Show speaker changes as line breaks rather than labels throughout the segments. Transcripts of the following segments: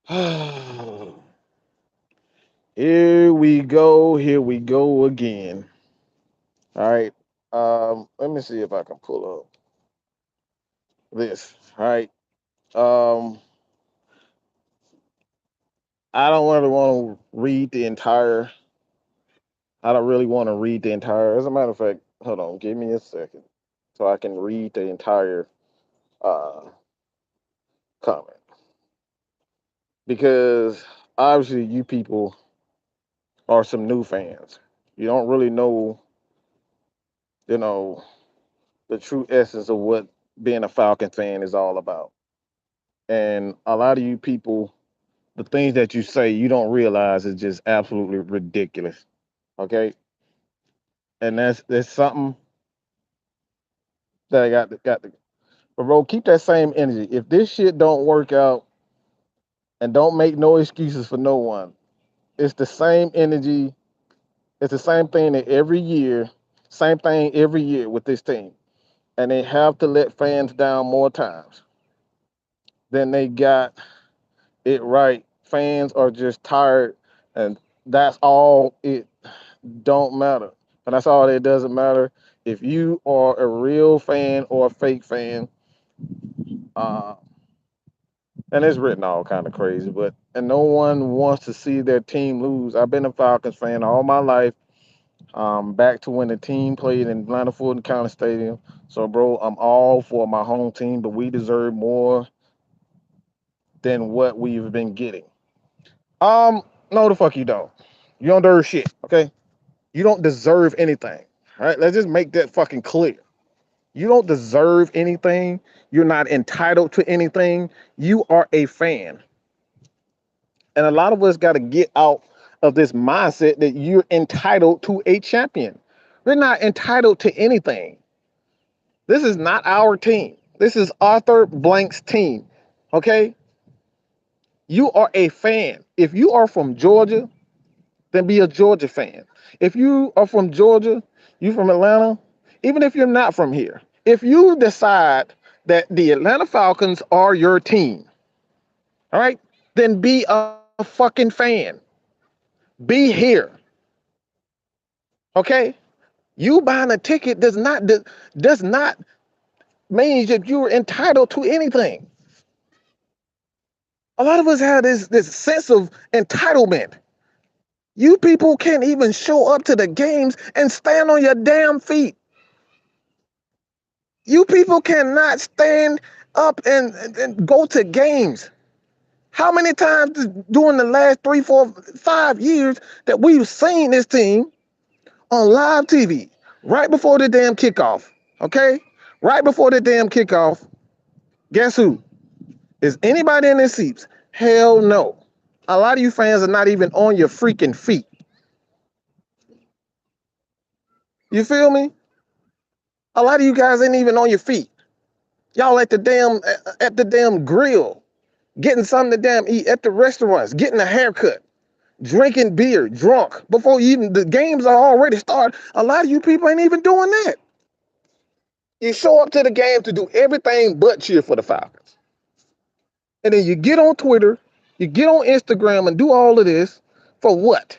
Here we go again. All right. Let me see if I can pull up this. All right. Um, I don't really want to read the entire. I don't really want to read the entire. As a matter of fact, hold on, give me a second, so I can read the entire uh comment because obviously you people are some new fans. You don't really know, you know, the true essence of what being a Falcon fan is all about. And a lot of you people, the things that you say, you don't realize is just absolutely ridiculous. Okay, and that's something that I got to. But bro, keep that same energy. If this shit don't work out, and don't make no excuses for no one, it's the same energy. It's the same thing that every year, same thing every year with this team, and they have to let fans down more times than they got it right. Fans are just tired, and that's all it don't matter. And that's all it doesn't matter. If you are a real fan or a fake fan, uh, and it's written all kind of crazy, but and no one wants to see their team lose. I've been a Falcons fan all my life, back to when the team played in Atlanta Fulton County Stadium. So, bro, I'm all for my home team, but we deserve more than what we've been getting. No, the fuck you don't. You don't deserve shit, okay? You don't deserve anything. All right, let's just make that fucking clear. You don't deserve anything. You're not entitled to anything. You are a fan. And a lot of us got to get out of this mindset that you're entitled to a champion. We're not entitled to anything. This is not our team. This is Arthur Blank's team. Okay? You are a fan. If you are from Georgia, then be a Georgia fan. If you are from Georgia, you from Atlanta, even if you're not from here, if you decide that the Atlanta Falcons are your team, all right, then be a fucking fan. Be here. Okay? You buying a ticket does not mean that you're entitled to anything. A lot of us have this sense of entitlement. You people can't even show up to the games and stand on your damn feet. You people cannot stand up and go to games. How many times during the last 3, 4, 5 years that we've seen this team on live TV right before the damn kickoff? Okay? Right before the damn kickoff, guess who? Is anybody in their seats? Hell no. A lot of you fans are not even on your freaking feet. You feel me? A lot of you guys ain't even on your feet. Y'all at the damn grill, getting something to damn eat at the restaurants, getting a haircut, drinking beer, drunk before even the games are already started. A lot of you people ain't even doing that. You show up to the game to do everything but cheer for the Falcons. And then you get on Twitter, you get on Instagram and do all of this for what?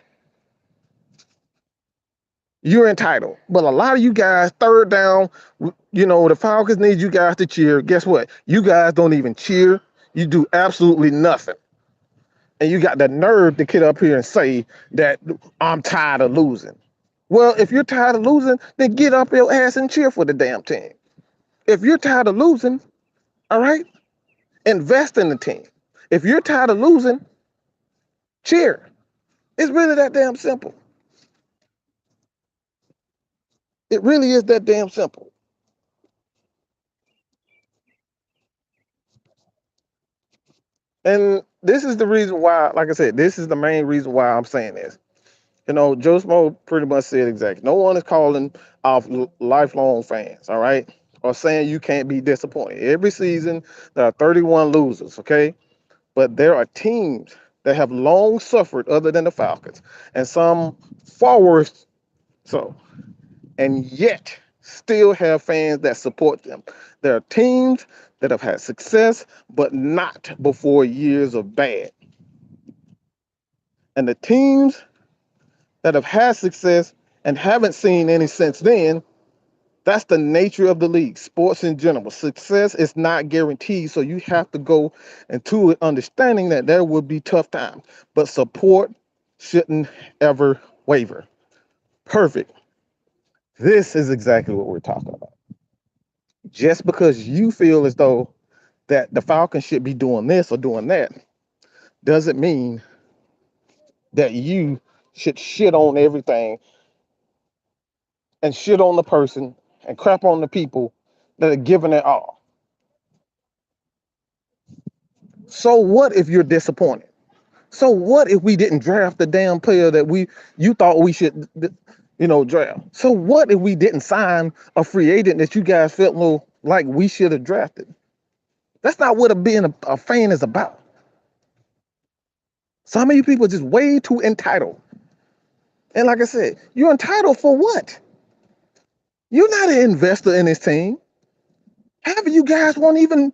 You're entitled. But a lot of you guys, third down, the Falcons need you guys to cheer. Guess what? You guys don't even cheer. You do absolutely nothing. And you got the nerve to get up here and say that I'm tired of losing. Well, if you're tired of losing, then get up your ass and cheer for the damn team. If you're tired of losing, all right, invest in the team. If you're tired of losing, cheer. It's really that damn simple. It really is that damn simple. And this is the reason why, like I said, this is the main reason why I'm saying this. Joe Smo pretty much said exactly. No one is calling off lifelong fans, all right, or saying you can't be disappointed. Every season there are 31 losers, okay, but there are teams that have long suffered other than the Falcons, and some far worse so, and yet still have fans that support them. There are teams that have had success, but not before years of bad. And the teams that have had success and haven't seen any since then, that's the nature of the league, sports in general. Success is not guaranteed, so you have to go into it understanding that there will be tough times, but support shouldn't ever waver. Perfect. This is exactly what we're talking about. Just because you feel as though that the Falcons should be doing this or doing that doesn't mean that you should shit on everything and shit on the person and crap on the people that are giving it all. So what if you're disappointed? So what if we didn't draft the damn player that you thought we should, draft? So what if we didn't sign a free agent that you guys felt like we should have drafted? That's not what being a fan is about. Some of you people are just way too entitled. And like I said, you're entitled for what? You're not an investor in this team. Half of you guys won't even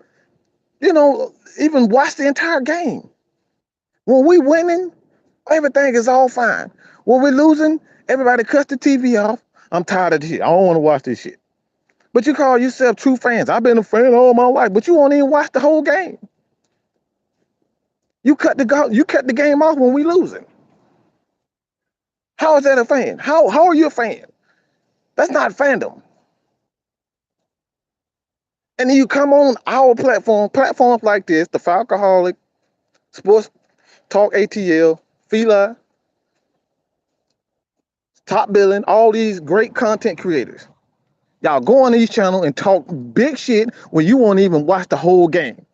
watch the entire game. When we winning, everything is all fine. When we're losing, everybody cuts the TV off. I'm tired of this shit. I don't want to watch this shit. But you call yourself true fans. I've been a fan all my life, but you won't even watch the whole game. You cut the game off when we losing. How is that a fan? How are you a fan? That's not fandom. And then you come on our platforms like this, the Falcoholic, Sports Talk ATL, Fila, Top Billing, all these great content creators. Y'all go on these channels and talk big shit when you won't even watch the whole game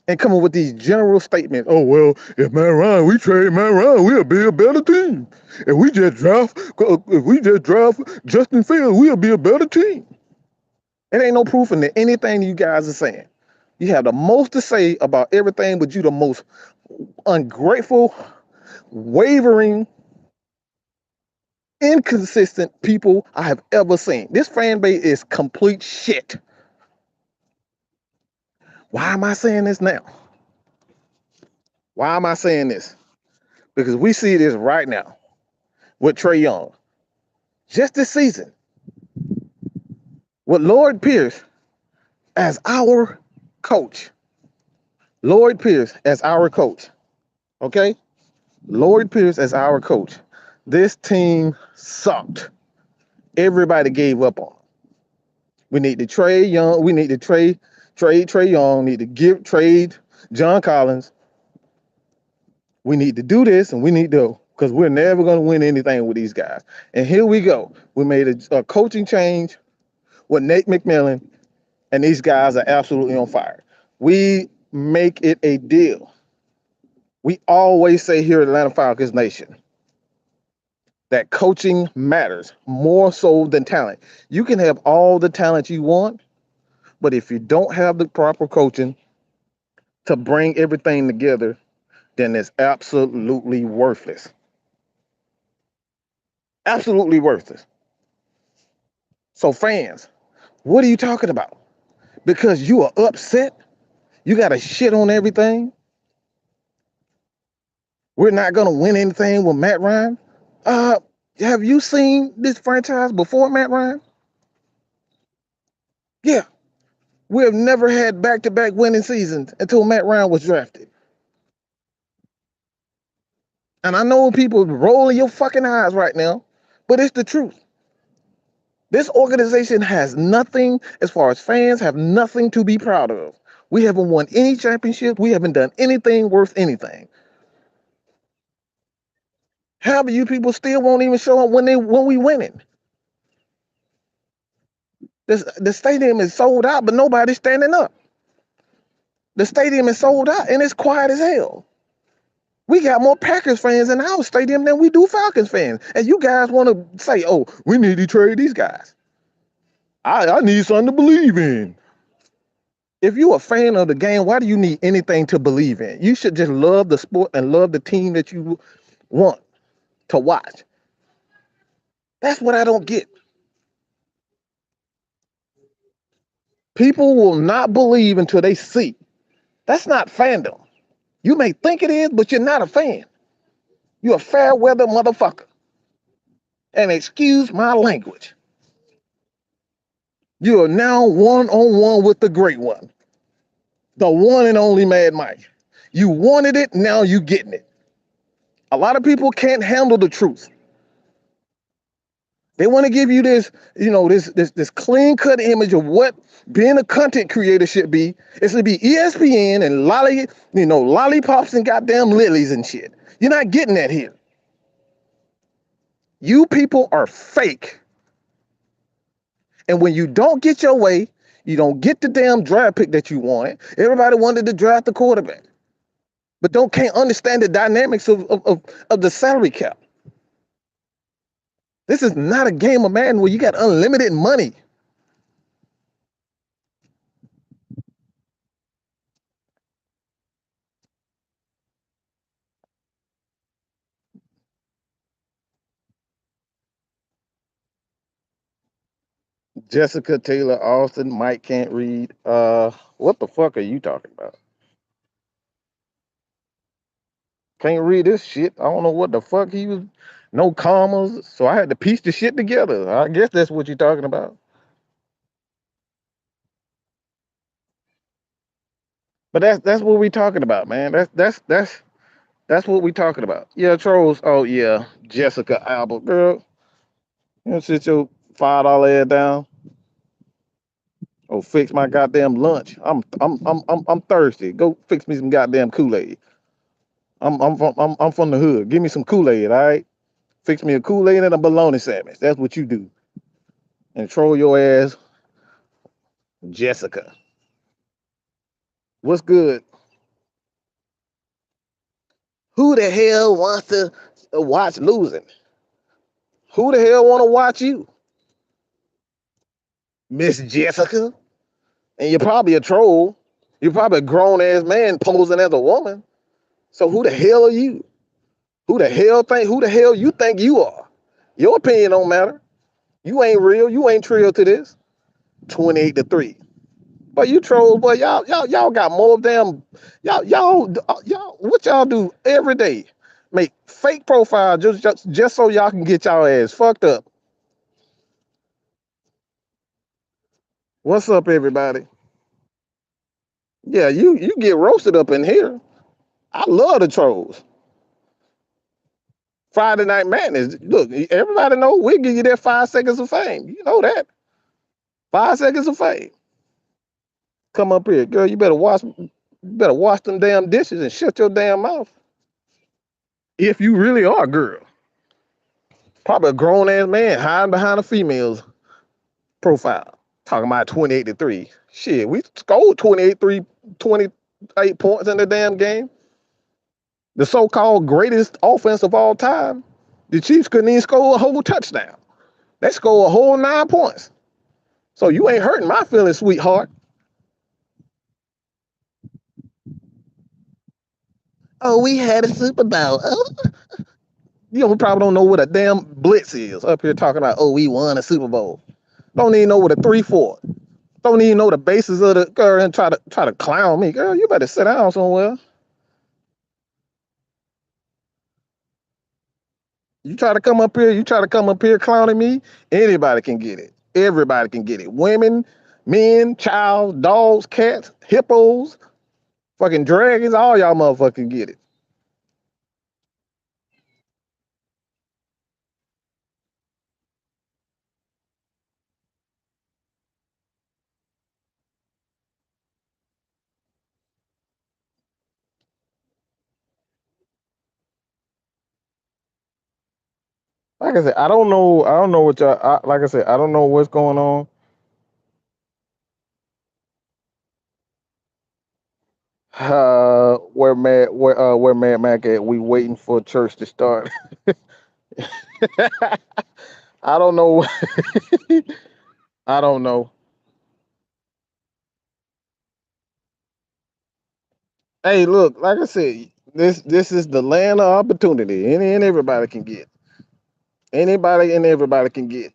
and come up with these general statements. Oh, well, if we trade Matt Ryan, we'll be a better team. If we just draft Justin Fields, we'll be a better team. It ain't no proof in anything you guys are saying. You have the most to say about everything, but you the most ungrateful, wavering, inconsistent people I have ever seen. This fan base is complete shit. Why am I saying this now? Why am I saying this? Because we see this right now with Trae Young. Just this season, with Lloyd Pierce as our coach. Lloyd Pierce as our coach. Okay? Lloyd Pierce as our coach. This team sucked. Everybody gave up on him. We need to trade Young. We need to trade Trae Young. Need to trade John Collins. We need to do this, and we need to, because we're never going to win anything with these guys. And here we go. We made a coaching change with Nate McMillan, and these guys are absolutely on fire. We make it a deal. We always say here at Atlanta Falcons Nation that coaching matters more so than talent. You can have all the talent you want, but if you don't have the proper coaching to bring everything together, then it's absolutely worthless. Absolutely worthless. So fans, what are you talking about? Because you are upset? You got to shit on everything? We're not going to win anything with Matt Ryan? Have you seen this franchise before Matt Ryan? Yeah. We have never had back-to-back winning seasons until Matt Ryan was drafted. And I know people rolling your fucking eyes right now, but it's the truth. This organization has nothing, as far as fans, have nothing to be proud of. We haven't won any championships. We haven't done anything worth anything. How do you people still won't even show up when we winning? The stadium is sold out, but nobody's standing up. The stadium is sold out, and it's quiet as hell. We got more Packers fans in our stadium than we do Falcons fans. And you guys want to say, oh, we need to trade these guys. I need something to believe in. If you're a fan of the game, why do you need anything to believe in? You should just love the sport and love the team that you want to watch. That's what I don't get. People will not believe until they see. That's not fandom. You may think it is, but you're not a fan. You a fair weather motherfucker. And excuse my language. You are now one on one with the great one, the one and only Mad Mike. You wanted it, now you getting it. A lot of people can't handle the truth. They want to give you this, this clean cut image of what being a content creator should be. It should be ESPN and lollipops and goddamn lilies and shit. You're not getting that here. You people are fake. And when you don't get your way, you don't get the damn draft pick that you wanted. Everybody wanted to draft the quarterback, but can't understand the dynamics of the salary cap. This is not a game of Madden where you got unlimited money. Jessica Taylor Austin, Mike can't read. What the fuck are you talking about? Can't read this shit. I don't know what the fuck he was. No commas, so I had to piece the shit together. I guess that's what you're talking about. But that's what we talking about, man. That's what we talking about. Yeah, trolls. Oh yeah, Jessica Alba, girl. You know, sit your $5 ass down. Oh, fix my goddamn lunch. I'm thirsty. Go fix me some goddamn Kool-Aid. I'm from the hood. Give me some Kool-Aid, all right? Fix me a Kool-Aid and a bologna sandwich. That's what you do. And troll your ass, Jessica. What's good? Who the hell wants to watch losing? Who the hell want to watch you, Miss Jessica? And you're probably a troll. You're probably a grown ass man posing as a woman. So who the hell are you? Who the hell you think you are? Your opinion don't matter. You ain't real. You ain't trill to this. 28-3. But you trolls, boy, y'all got more damn y'all what y'all do every day? Make fake profile just so y'all can get y'all ass fucked up. What's up, everybody? Yeah, you get roasted up in here. I love the trolls. Friday Night Madness. Look, everybody know we give you that 5 seconds of fame. You know that. 5 seconds of fame. Come up here, girl. You better wash them damn dishes and shut your damn mouth. If you really are a girl. Probably a grown ass man hiding behind a female's profile. Talking about 28-3. Shit, we scored 28 points in the damn game. The so-called greatest offense of all time. The Chiefs couldn't even score a whole touchdown. They scored a whole 9 points. So you ain't hurting my feelings, sweetheart. Oh, we had a Super Bowl. Oh. We probably don't know what a damn blitz is. Up here talking about, oh, we won a Super Bowl. Don't even know what a 3-4. Don't even know the basis of the girl and try to clown me. Girl, you better sit down somewhere. You try to come up here clowning me, anybody can get it. Everybody can get it. Women, men, child, dogs, cats, hippos, fucking dragons, all y'all motherfucking get it. Like I said, I don't know what like I said, I don't know what's going on. Where Mad Mac at? We waiting for church to start. I don't know. I don't know. Hey, look, like I said, this is the land of opportunity. Any and everybody can get. Anybody and everybody can get.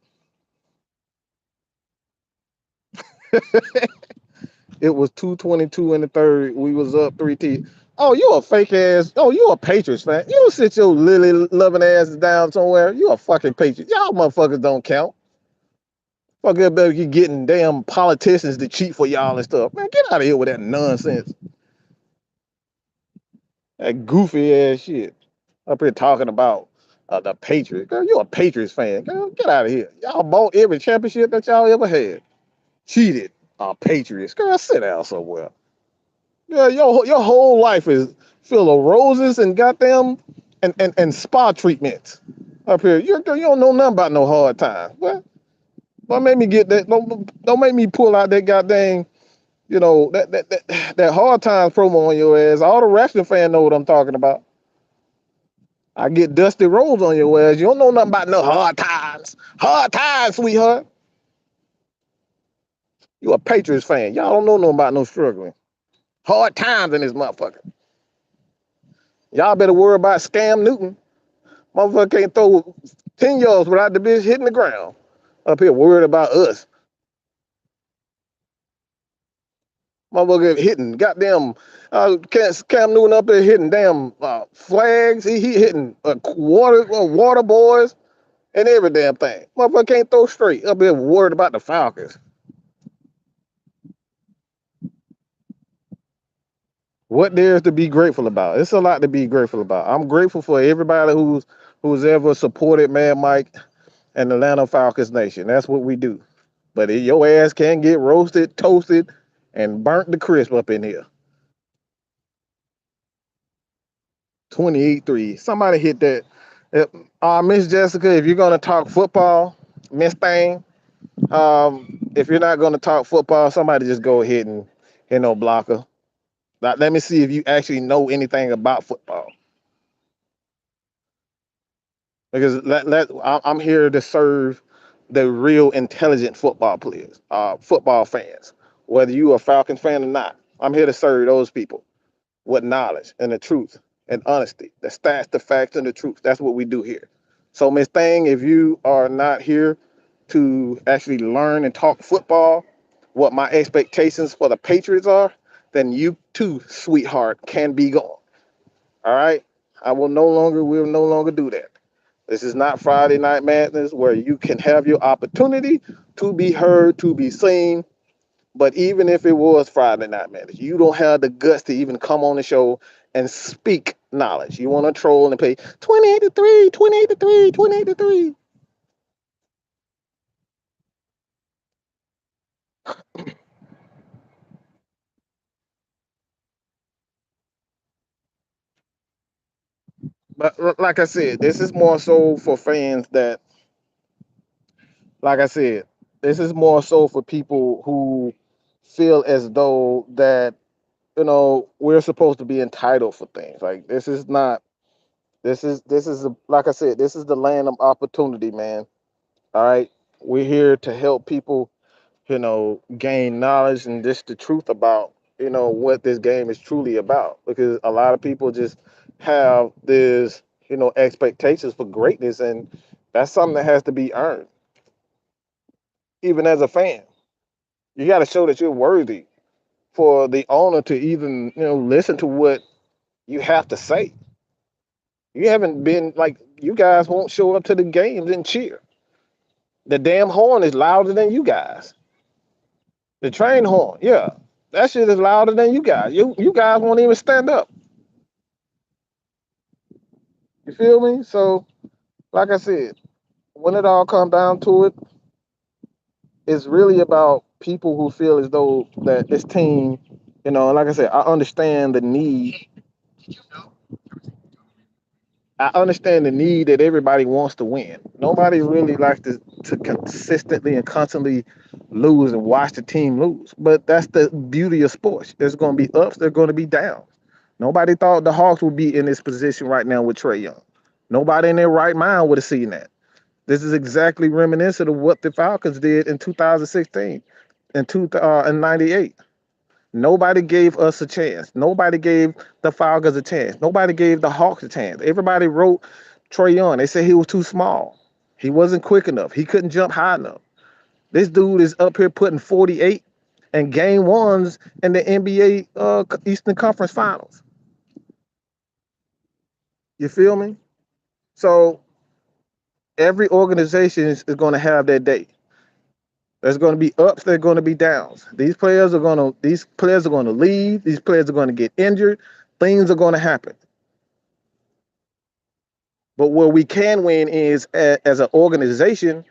It was 2:22 in the third. We was up 3T. Oh, you a fake ass. Oh, you a Patriots fan. You don't sit your lily loving ass down somewhere. You a fucking Patriot. Y'all motherfuckers don't count. Fuck everybody keep getting damn politicians to cheat for y'all and stuff. Man, get out of here with that nonsense. That goofy ass shit. Up here talking about the Patriots. Girl, you a Patriots fan. Girl, get out of here. Y'all bought every championship that y'all ever had. Cheated. Patriots. Girl, sit down somewhere. Yeah, your whole life is full of roses and goddamn and spa treatments up here. You don't know nothing about no hard times. Well, don't make me get that. Don't make me pull out that goddamn, that hard times promo on your ass. All the wrestling fans know what I'm talking about. I get Dusty Rhodes on your ass. You don't know nothing about no hard times. Hard times, sweetheart. You a Patriots fan. Y'all don't know nothing about no struggling. Hard times in this motherfucker. Y'all better worry about Scam Newton. Motherfucker can't throw 10 yards without the bitch hitting the ground. Up here worried about us. Motherfucker hitting goddamn Cam Newton up there hitting damn flags. He hitting water boys and every damn thing. Motherfucker can't throw straight. Up here worried about the Falcons. What there's to be grateful about? It's a lot to be grateful about. I'm grateful for everybody who's ever supported Mad Mike and the Atlanta Falcons Nation. That's what we do. But your ass can get roasted, toasted, and burnt to crisp up in here. 28-3. Somebody hit that. Miss Jessica, if you're gonna talk football, Miss Thing, if you're not gonna talk football, somebody just go ahead and block her. Let me see if you actually know anything about football. Because I'm here to serve the real intelligent football players, football fans. Whether you a Falcons fan or not, I'm here to serve those people with knowledge and the truth and honesty, the stats, the facts, and the truth. That's what we do here. So, Miss Thing, if you are not here to actually learn and talk football, what my expectations for the Patriots are, then you too, sweetheart, can be gone. All right? Will no longer do that. This is not Friday Night Madness where you can have your opportunity to be heard, to be seen. But even if it was Friday Night Madness, you don't have the guts to even come on the show and speak knowledge. You want to troll and play 28-3, 28-3, 28-3. But like I said, this is more so for fans that, like I said, this is more so for people who feel as though that we're supposed to be entitled for things. Like this is not. Like I said, this is the land of opportunity, man. All right, we're here to help people, gain knowledge and just the truth about what this game is truly about. Because a lot of people just have this expectations for greatness, and that's something that has to be earned. Even as a fan, you got to show that you're worthy for the owner to even listen to what you have to say. You haven't been like you guys won't show up to the games and cheer. The damn horn is louder than you guys. The train horn, yeah, that shit is louder than you guys. You guys won't even stand up. You feel me? So, like I said, when it all comes down to it, it's really about people who feel as though that this team, like I said, I understand the need. I understand the need that everybody wants to win. Nobody really likes to consistently and constantly lose and watch the team lose. But that's the beauty of sports. There's going to be ups, there's going to be downs. Nobody thought the Hawks would be in this position right now with Trae Young. Nobody in their right mind would have seen that. This is exactly reminiscent of what the Falcons did in 2016 and 98. Nobody gave us a chance. Nobody gave the Falcons a chance. Nobody gave the Hawks a chance. Everybody wrote Trae Young. They said he was too small. He wasn't quick enough. He couldn't jump high enough. This dude is up here putting 48 and game ones in the NBA Eastern Conference Finals. You feel me? So every organization is going to have their day. There's going to be ups. There's going to be downs. These players are going to leave. These players are going to get injured. Things are going to happen. But where we can win is as an organization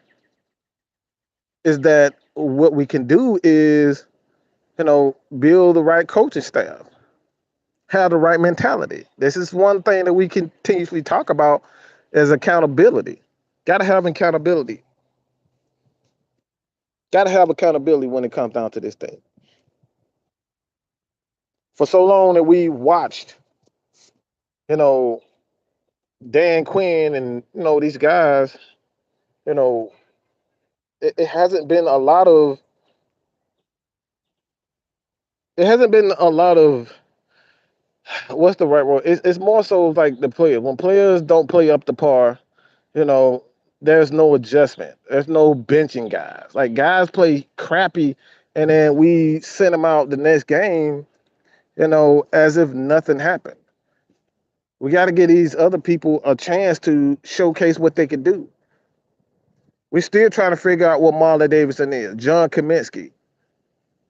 is that what we can do is build the right coaching staff, have the right mentality. This is one thing that we continuously talk about is accountability. Got to have accountability. Got to have accountability when it comes down to this thing. For so long that we watched, you know, Dan Quinn and these guys, you know, it hasn't been a lot of it hasn't been a lot of what's the right word? It's more so like the players. When players don't play up to par, you know, there's no adjustment. There's no benching guys. Like guys play crappy, and then we send them out the next game, as if nothing happened. We got to give these other people a chance to showcase what they can do. We're still trying to figure out what Marlon Davidson is, John Kaminsky,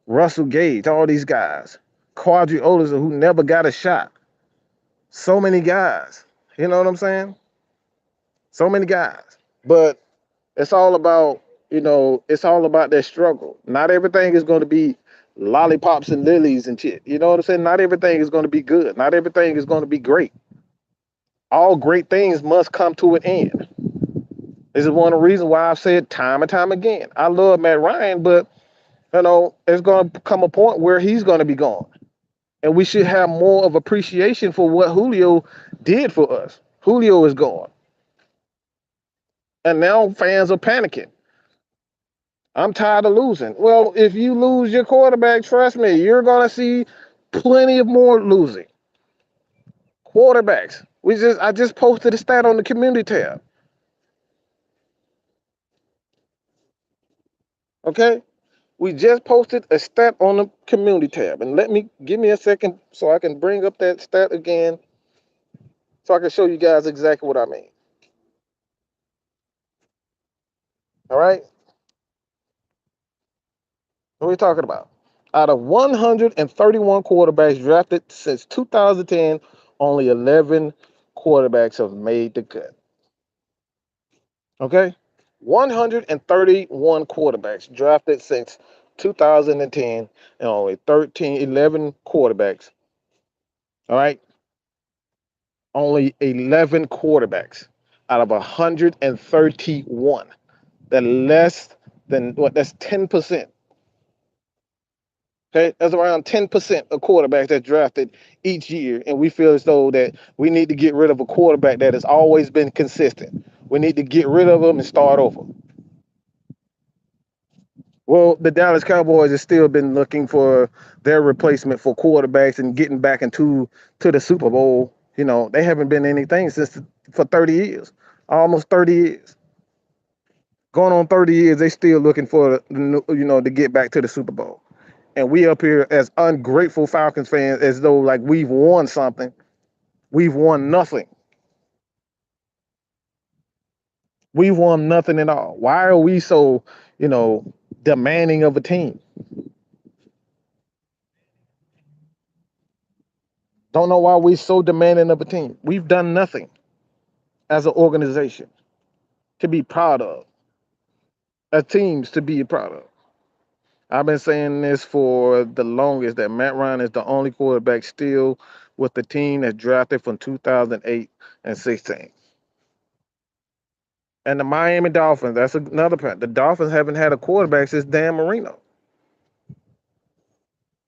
Russell Gage, all these guys, Quadri Olison, who never got a shot. So many guys. You know what I'm saying? So many guys. But it's all about, it's all about their struggle. Not everything is going to be lollipops and lilies and shit. You know what I'm saying? Not everything is going to be good. Not everything is going to be great. All great things must come to an end. This is one of the reasons why I've said time and time again. I love Matt Ryan, but there's going to come a point where he's going to be gone. And we should have more of appreciation for what Julio did for us. Julio is gone. And now fans are panicking. I'm tired of losing. Well, if you lose your quarterback, trust me, you're going to see plenty of more losing. Quarterbacks. I just posted a stat on the community tab. Okay? We just posted a stat on the community tab. And give me a second so I can bring up that stat again so I can show you guys exactly what I mean. All right? What are we talking about? Out of 131 quarterbacks drafted since 2010, only 11 quarterbacks have made the cut. Okay? 131 quarterbacks drafted since 2010, and only 11 quarterbacks. All right? Only 11 quarterbacks out of 131. That less than what? That's 10%. Okay, that's around 10% of quarterbacks that's drafted each year, and we feel as though that we need to get rid of a quarterback that has always been consistent. We need to get rid of them and start over. Well, the Dallas Cowboys have still been looking for their replacement for quarterbacks and getting back to the Super Bowl. They haven't been anything for 30 years, almost 30 years. Going on 30 years, they still looking for to get back to the Super Bowl. And we up here as ungrateful Falcons fans as though like we've won something. We've won nothing. We've won nothing at all. Why are we so, demanding of a team? Don't know why we're so demanding of a team. We've done nothing as an organization to be proud of, as teams to be proud of. I've been saying this for the longest that Matt Ryan is the only quarterback still with the team that's drafted from 2008 and 16. And the Miami Dolphins, that's another part. The Dolphins haven't had a quarterback since Dan Marino.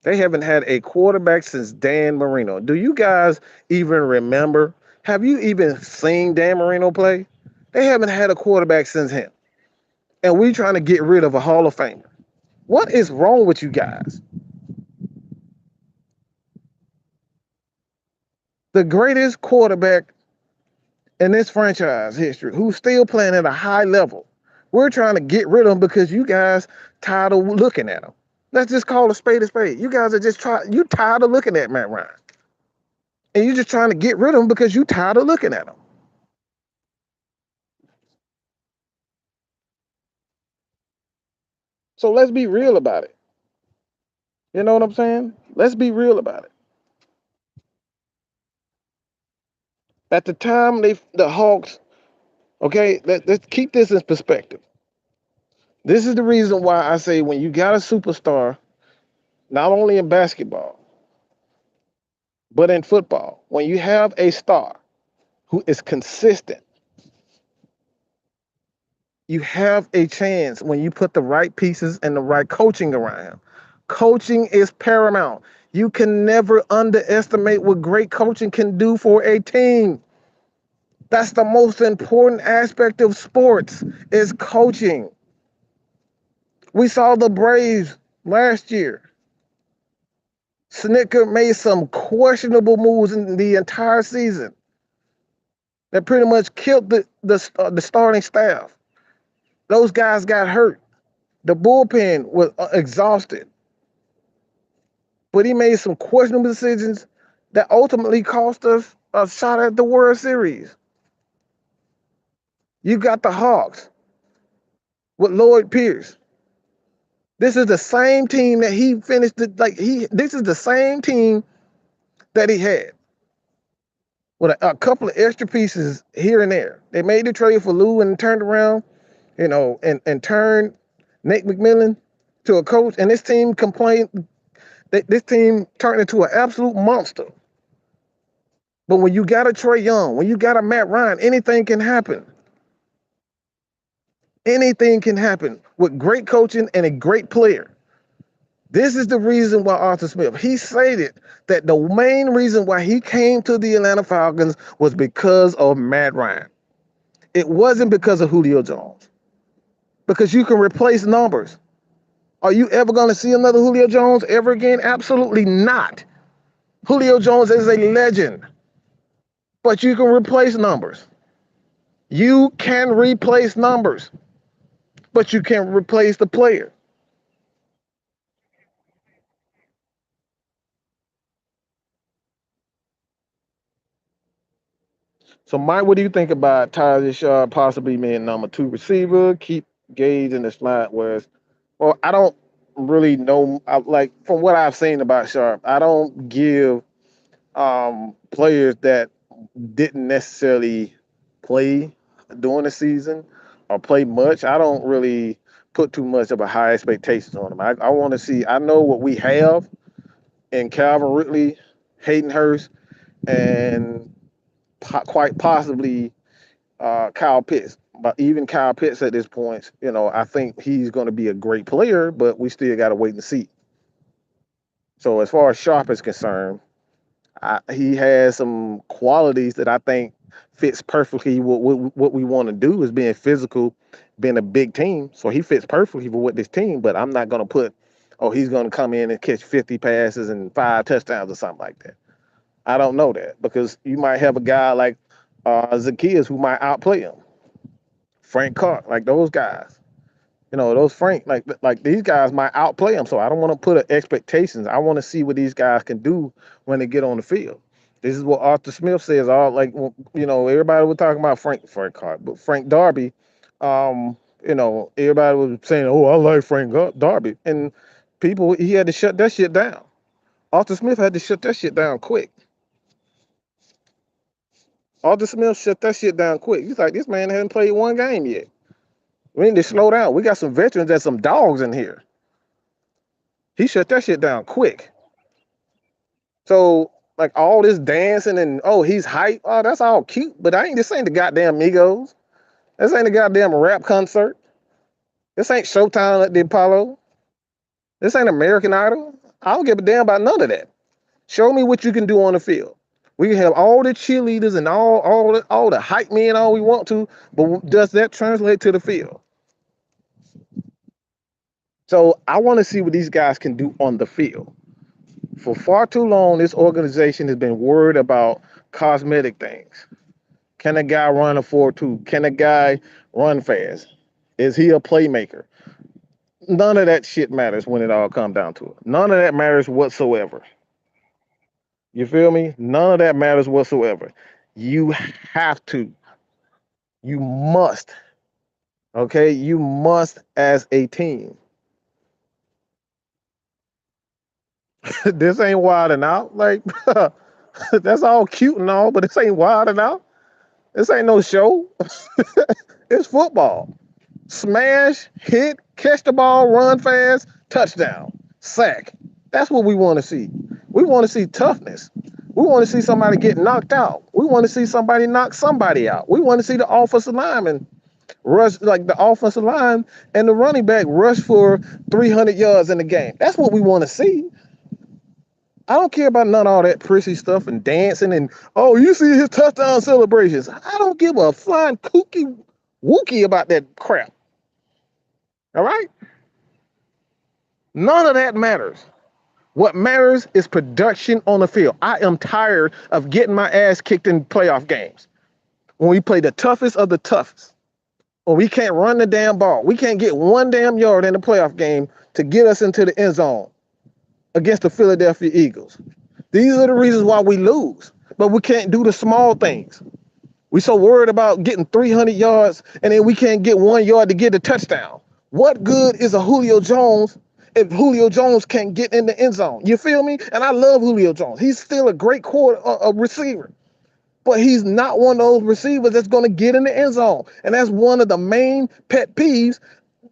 They haven't had a quarterback since Dan Marino. Do you guys even remember? Have you even seen Dan Marino play? They haven't had a quarterback since him. And we trying to get rid of a Hall of Famer. What is wrong with you guys? The greatest quarterback in this franchise history who's still playing at a high level. We're trying to get rid of him because you guys tired of looking at him. Let's just call a spade a spade. You guys are just you tired of looking at Matt Ryan. And you're just trying to get rid of them because you're tired of looking at them. So let's be real about it. You know what I'm saying? Let's be real about it. At the time the Hawks, okay, let's keep this in perspective. This is the reason why I say when you got a superstar, not only in basketball, but in football, when you have a star who is consistent, you have a chance when you put the right pieces and the right coaching around him. Coaching is paramount. You can never underestimate what great coaching can do for a team. That's the most important aspect of sports is coaching. We saw the Braves last year. Snicker made some questionable moves in the entire season that pretty much killed the starting staff. Those guys got hurt. The bullpen was exhausted. But he made some questionable decisions that ultimately cost us a shot at the World Series. You got the Hawks with Lloyd Pierce. This is the same team that he finished this is the same team that he had with a couple of extra pieces here and there. They made the trade for Lou and turned around, and turned Nate McMillan to a coach, and this team complained that this team turned into an absolute monster. But when you got a Trae Young, when you got a Matt Ryan, anything can happen. Anything can happen with great coaching and a great player. This is the reason why Arthur Smith, he stated that the main reason why he came to the Atlanta Falcons was because of Matt Ryan. It wasn't because of Julio Jones. Because you can replace numbers. Are you ever going to see another Julio Jones ever again? Absolutely not. Julio Jones is a legend. But you can replace numbers. You can replace numbers, but you can't replace the player. So, Mike, what do you think about Tyler Sharp possibly being number two receiver? Keep Gage in the slot. Whereas, well, I don't really know. Like from what I've seen about Sharp, I don't give players that didn't necessarily play during the season or play much. I don't really put too much of a high expectations on them. I want to see. I know what we have in Calvin Ridley, Hayden Hurst, and quite possibly Kyle Pitts. But even Kyle Pitts at this point, I think he's going to be a great player, but we still got to wait and see. So as far as Sharp is concerned, he has some qualities that I think fits perfectly what we want to do is being physical, being a big team. So he fits perfectly for what this team, but I'm not going to put, oh, he's going to come in and catch 50 passes and 5 touchdowns or something like that. I don't know that because you might have a guy like Zacchaeus who might outplay him. Frank Clark, like those guys. Those Frank, like these guys might outplay him. So I don't want to put expectations. I want to see what these guys can do when they get on the field. This is what Arthur Smith says. All like everybody was talking about Frank Clark, but Frank Darby, everybody was saying, "Oh, I like Frank Darby," and he had to shut that shit down. Arthur Smith had to shut that shit down quick. Arthur Smith shut that shit down quick. He's like, this man hasn't played one game yet. We need to slow down. We got some veterans and some dogs in here. He shut that shit down quick. So, like all this dancing and oh, he's hype. Oh, that's all cute. But this ain't the goddamn Migos. This ain't the goddamn rap concert. This ain't Showtime at the Apollo. This ain't American Idol. I don't give a damn about none of that. Show me what you can do on the field. We can have all the cheerleaders and all the hype men all we want to, but does that translate to the field? So I want to see what these guys can do on the field. For far too long, this organization has been worried about cosmetic things. Can a guy run a 4.2? Can a guy run fast? Is he a playmaker? None of that shit matters when it all comes down to it. None of that matters whatsoever. You feel me? None of that matters whatsoever. You have to. You must. Okay? You must as a team. This ain't wilding out. Like, that's all cute and all, but this ain't wilding out. This ain't no show. It's football. Smash, hit, catch the ball, run fast, touchdown, sack. That's what we want to see. We want to see toughness. We want to see somebody get knocked out. We want to see somebody knock somebody out. We want to see the offensive lineman rush, like the offensive line and the running back rush for 300 yards in the game. That's what we want to see. I don't care about none of all that prissy stuff and dancing and, oh, you see his touchdown celebrations. I don't give a flying kooky wookie about that crap. All right? None of that matters. What matters is production on the field. I am tired of getting my ass kicked in playoff games when we play the toughest of the toughest. When we can't run the damn ball. We can't get one damn yard in the playoff game to get us into the end zone against the Philadelphia Eagles. These are the reasons why we lose. But we can't do the small things. We so worried about getting 300 yards and then we can't get 1 yard to get a touchdown. What good is a Julio Jones if Julio Jones can't get in the end zone? You feel me? And I love Julio Jones. He's still a great receiver, but he's not one of those receivers that's going to get in the end zone. And that's one of the main pet peeves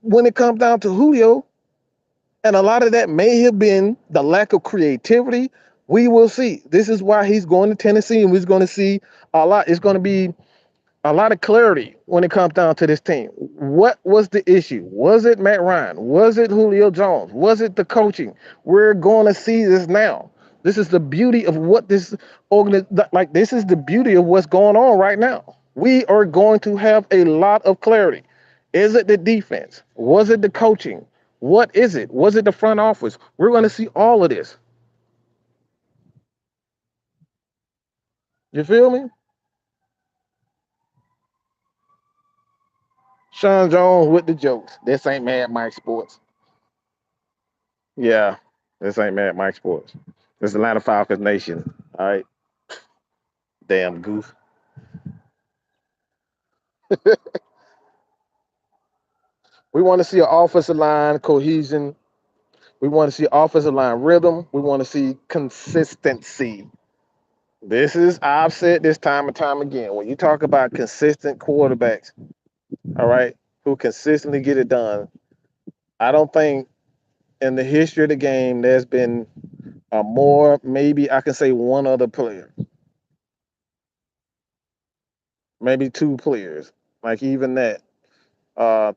when it comes down to Julio. And a lot of that may have been the lack of creativity. We will see. This is why he's going to Tennessee, and we're going to see a lot. It's going to be a lot of clarity when it comes down to this team. What was the issue? Was it Matt Ryan? Was it Julio Jones? Was it the coaching? We're going to see this now. This is the beauty of what this this is the beauty of what's going on right now. We are going to have a lot of clarity. Is it the defense? Was it the coaching? What is it? Was it the front office? We're going to see all of this. You feel me? Sean Jones with the jokes. This ain't Mad Mike Sports. Yeah, this ain't Mad Mike Sports. This is Atlanta Falcons Nation. All right, damn goof. We want to see an offensive line cohesion. We want to see offensive line rhythm. We want to see consistency. This is, I've said this time and time again. When you talk about consistent quarterbacks, all right, who consistently get it done, I don't think in the history of the game there's been a more, maybe I can say one other player, maybe two players, like even that,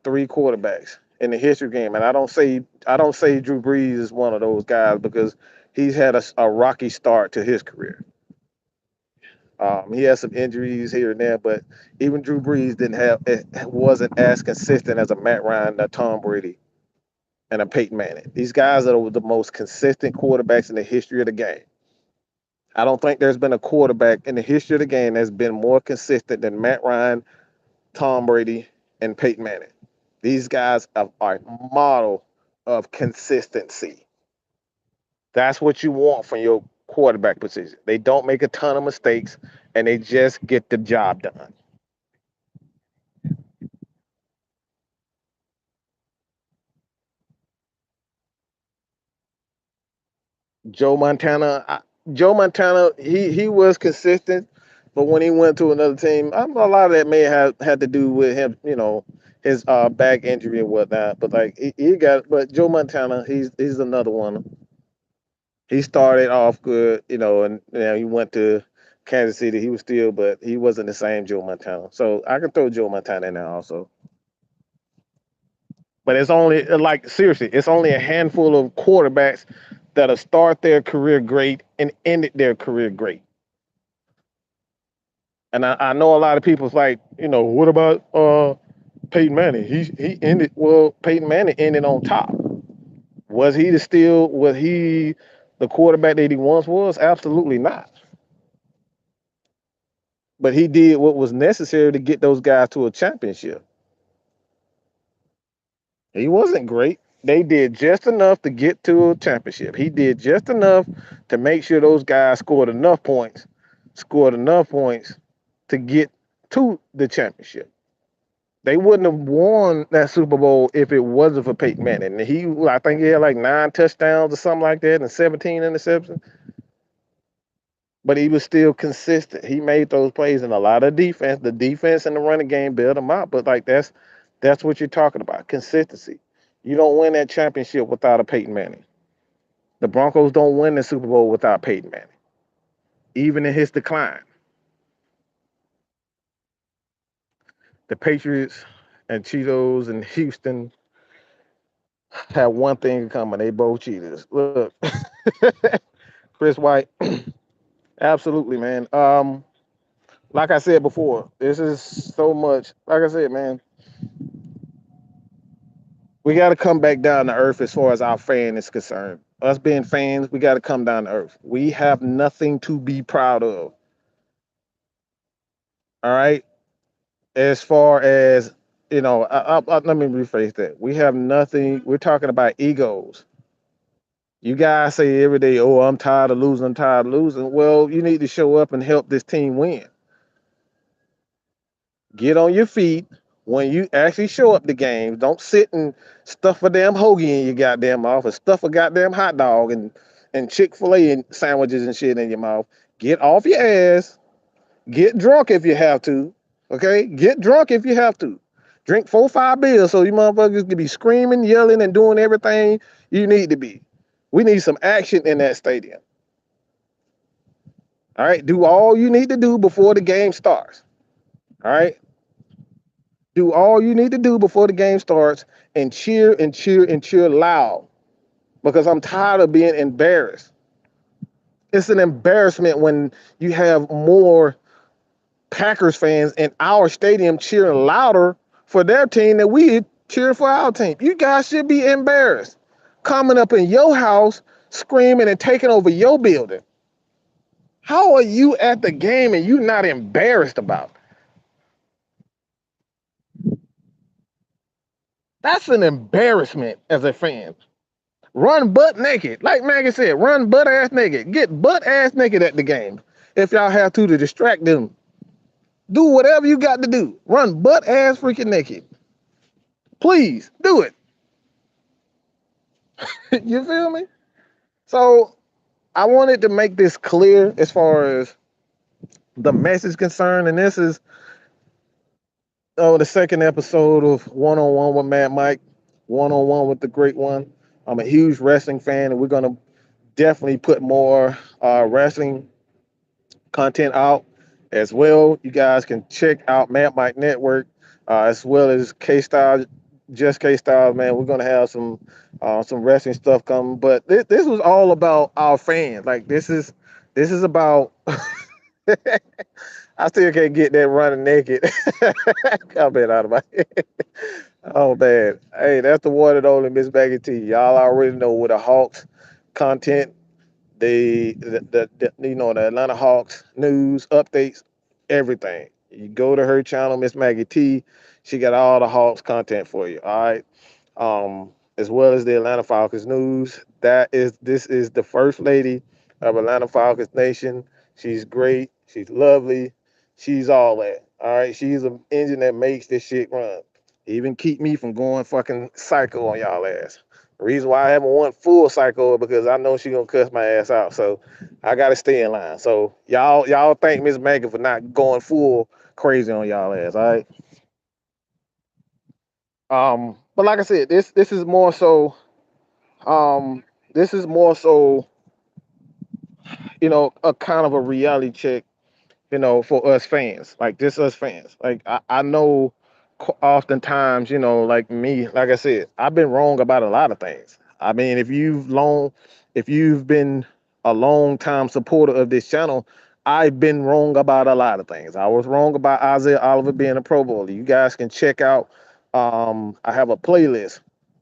three quarterbacks in the history game. And I don't say Drew Brees is one of those guys because he's had a rocky start to his career. He has some injuries here and there, but even Drew Brees wasn't as consistent as a Matt Ryan, a Tom Brady, and a Peyton Manning. These guys are the most consistent quarterbacks in the history of the game. I don't think there's been a quarterback in the history of the game that's been more consistent than Matt Ryan, Tom Brady, and Peyton Manning. These guys are a model of consistency. That's what you want from your quarterback position. They don't make a ton of mistakes and they just get the job done. Joe Montana, Joe Montana, he was consistent, but when he went to another team, a lot of that may have had to do with him, his back injury and whatnot. But like but Joe Montana, he's another one. He started off good, and he went to Kansas City. He was still, but he wasn't the same Joe Montana. So I can throw Joe Montana in there also. But it's only like seriously, it's only a handful of quarterbacks that'll start their career great and ended their career great. And I know a lot of people's like, what about Peyton Manning? He ended well. Peyton Manning ended on top. Was he the quarterback that he once was? Absolutely not. But he did what was necessary to get those guys to a championship. He wasn't great. They did just enough to get to a championship. He did just enough to make sure those guys scored enough points to get to the championship. They wouldn't have won that Super Bowl if it wasn't for Peyton Manning. I think he had like 9 touchdowns or something like that and 17 interceptions, but he was still consistent. He made those plays in a lot of defense. The defense and the running game built him out. But like that's what you're talking about. Consistency. You don't win that championship without a Peyton Manning. The Broncos don't win the Super Bowl without Peyton Manning, even in his decline. The Patriots and Cheetos and Houston have one thing in common. They both cheaters. Look, Chris White, absolutely, man. Like I said before, this is so much. Like I said, man, we got to come back down to earth as far as our fan is concerned. Us being fans, we got to come down to earth. We have nothing to be proud of. All right. As far as let me rephrase that. We have nothing. We're talking about egos. You guys say every day, "Oh, I'm tired of losing. I'm tired of losing." Well, you need to show up and help this team win. Get on your feet when you actually show up the games. Don't sit and stuff a damn hoagie in your goddamn mouth or stuff a goddamn hot dog and Chick-fil-A and sandwiches and shit in your mouth. Get off your ass. Get drunk if you have to. Okay? Get drunk if you have to. Drink 4, 5 beers so you motherfuckers can be screaming, yelling, and doing everything you need to be. We need some action in that stadium. All right? Do all you need to do before the game starts. All right? Do all you need to do before the game starts and cheer and cheer and cheer loud because I'm tired of being embarrassed. It's an embarrassment when you have more Packers fans in our stadium cheering louder for their team than we cheer for our team. You guys should be embarrassed. Coming up in your house, screaming and taking over your building. How are you at the game and you not embarrassed about it? That's an embarrassment as a fan. Run butt naked. Like Maggie said, run butt ass naked. Get butt ass naked at the game. If y'all have to distract them. Do whatever you got to do. Run butt ass freaking naked. Please do it. You feel me? So I wanted to make this clear as far as the message concerned. And this is the second episode of One on One with Mad Mike, One on One with the Great One. I'm a huge wrestling fan, and we're gonna definitely put more wrestling content out as well. You guys can check out Mad Mike Network as well as K Style, just K Style. Man, we're gonna have some wrestling stuff coming, but this was all about our fans. Like this is about. I still can't get that running naked comment out of my head. Oh man, hey, that's the one and only Miss Maggie T. Y'all already know with the Hawks content, the Atlanta Hawks news updates, everything. You go to her channel, Miss Maggie T. She got all the Hawks content for you. All right, as well as the Atlanta Falcons news. This is the first lady of Atlanta Falcons Nation. She's great. She's lovely. She's all that. All right, she's an engine that makes this shit run. Even keep me from going fucking psycho on y'all ass. The reason why I haven't went full psycho is because I know she gonna cuss my ass out. So I gotta stay in line. So y'all thank Miss Megan for not going full crazy on y'all ass. All right. But like I said, this is more so um this is more so a kind of a reality check, for us fans, like just us fans. Like I know oftentimes, like me, like I said, I've been wrong about a lot of things. I mean, if you've been a long time supporter of this channel, I've been wrong about a lot of things. I was wrong about Isaiah Oliver being a Pro Bowler. You guys can check out. I have a playlist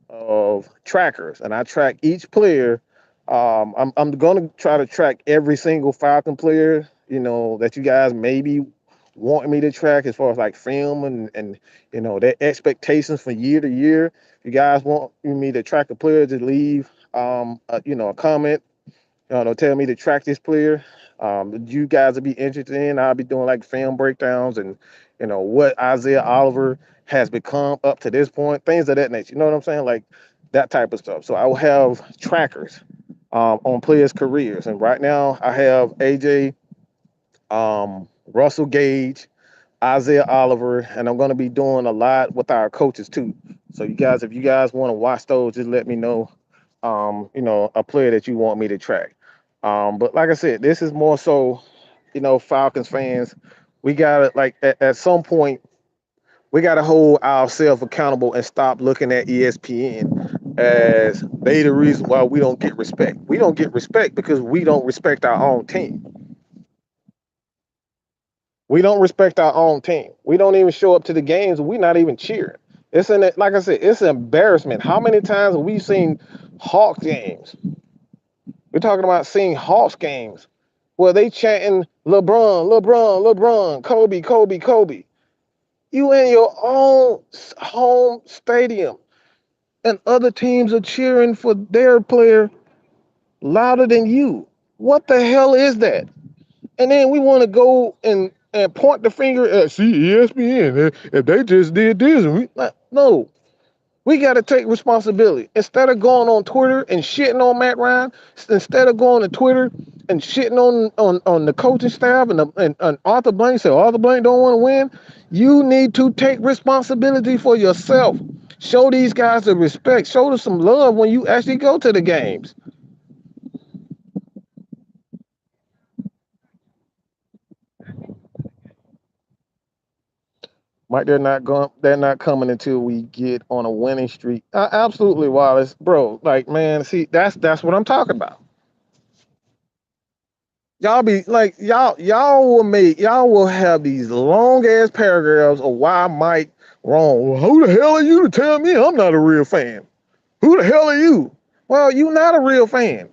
of trackers, and I track each player. I'm going to try to track every single Falcon player, that you guys maybe wanting me to track as far as like film and their expectations from year to year. If you guys want me to track a player, just leave a comment. They'll tell me to track this player. You guys will be interested in. I'll be doing like film breakdowns and what Isaiah Oliver has become up to this point, things of that nature. You know what I'm saying? Like that type of stuff. So I will have trackers on players' careers, and right now I have AJ, Russell Gage, Isaiah Oliver, and I'm going to be doing a lot with our coaches too. So you guys, if you guys want to watch those, just let me know. A player that you want me to track. But like I said, this is more so, Falcons fans. We gotta like at some point we gotta hold ourselves accountable and stop looking at ESPN as they the reason why we don't get respect. We don't get respect because we don't respect our own team. We don't respect our own team. We don't even show up to the games. We're not even cheering. Like I said, it's an embarrassment. How many times have we seen Hawks games? We're talking about seeing Hawks games where they chanting LeBron, LeBron, LeBron, Kobe, Kobe, Kobe. You in your own home stadium, and other teams are cheering for their player louder than you. What the hell is that? And then we want to go and point the finger at ESPN if they just did this. No, we got to take responsibility. Instead of going on Twitter and shitting on Matt Ryan, instead of going to Twitter and shitting on the coaching staff and Arthur Blank, say Arthur Blank don't want to win, you need to take responsibility for yourself. Show these guys the respect. Show them some love when you actually go to the games. Mike, they're not going. They're not coming until we get on a winning streak. Absolutely, Wallace, bro. Like, man, see, that's what I'm talking about. Y'all be like, y'all will have these long ass paragraphs of why Mike wrong. Well, who the hell are you to tell me I'm not a real fan? Who the hell are you? Well, you not a real fan.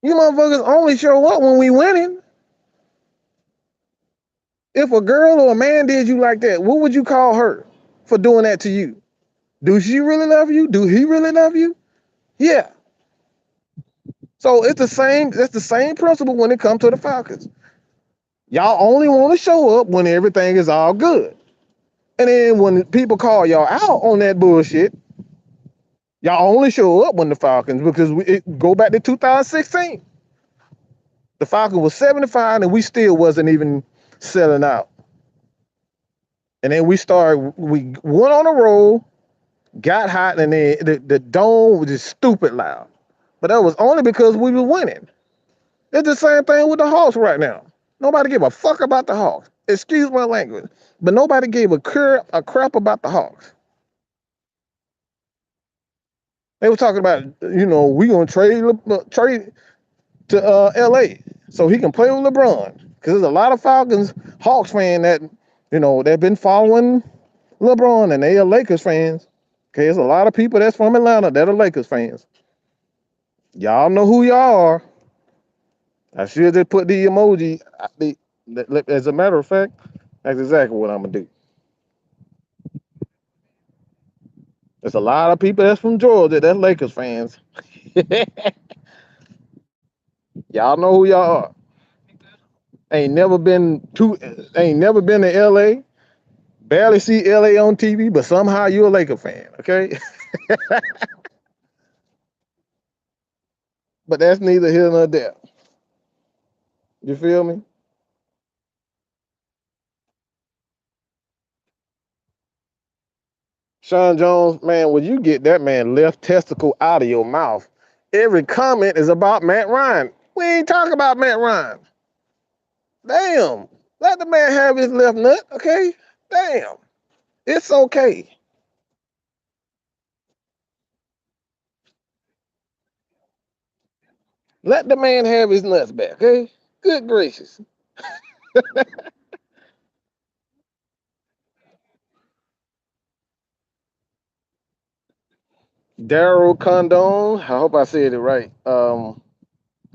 You motherfuckers only show up when we winning. If a girl or a man did you like that, what would you call her for doing that to you? Do she really love you? Do he really love you? Yeah. So it's the same. That's the same principle when it comes to the Falcons. Y'all only want to show up when everything is all good. And then when people call y'all out on that bullshit, y'all only show up when the Falcons because go back to 2016. The Falcons was 75 and we still wasn't even selling out. And then we went on a roll, got hot, and then the dome was just stupid loud. But that was only because we were winning. It's the same thing with the Hawks right now. Nobody give a fuck about the Hawks. Excuse my language, but nobody gave a crap about the Hawks. They were talking about, we gonna trade to LA so he can play with LeBron. Because there's a lot of Falcons Hawks fans that they've been following LeBron and they are Lakers fans. Okay, there's a lot of people that's from Atlanta that are Lakers fans. Y'all know who y'all are. I should just put the emoji. As a matter of fact, that's exactly what I'm gonna do. There's a lot of people that's from Georgia that's Lakers fans. Y'all know who y'all are. Ain't never been to LA. Barely see LA on TV, but somehow you're a Laker fan, okay? But that's neither here nor there. You feel me? Sean Jones, man, when you get that man left testicle out of your mouth, every comment is about Matt Ryan. We ain't talking about Matt Ryan. Damn. Let the man have his left nut, okay? Damn. It's okay. Let the man have his nuts back, okay? Good gracious. Daryl Condon, I hope I said it right. I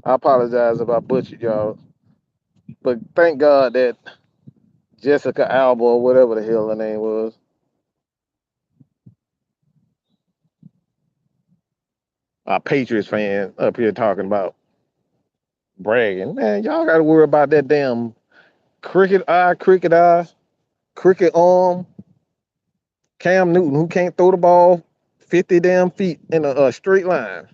apologize if I butchered y'all, but thank God that Jessica Alba or whatever the hell her name was. A Patriots fan up here talking about bragging. Man, y'all got to worry about that damn cricket eye, cricket arm, Cam Newton, who can't throw the ball 50 damn feet in a straight line.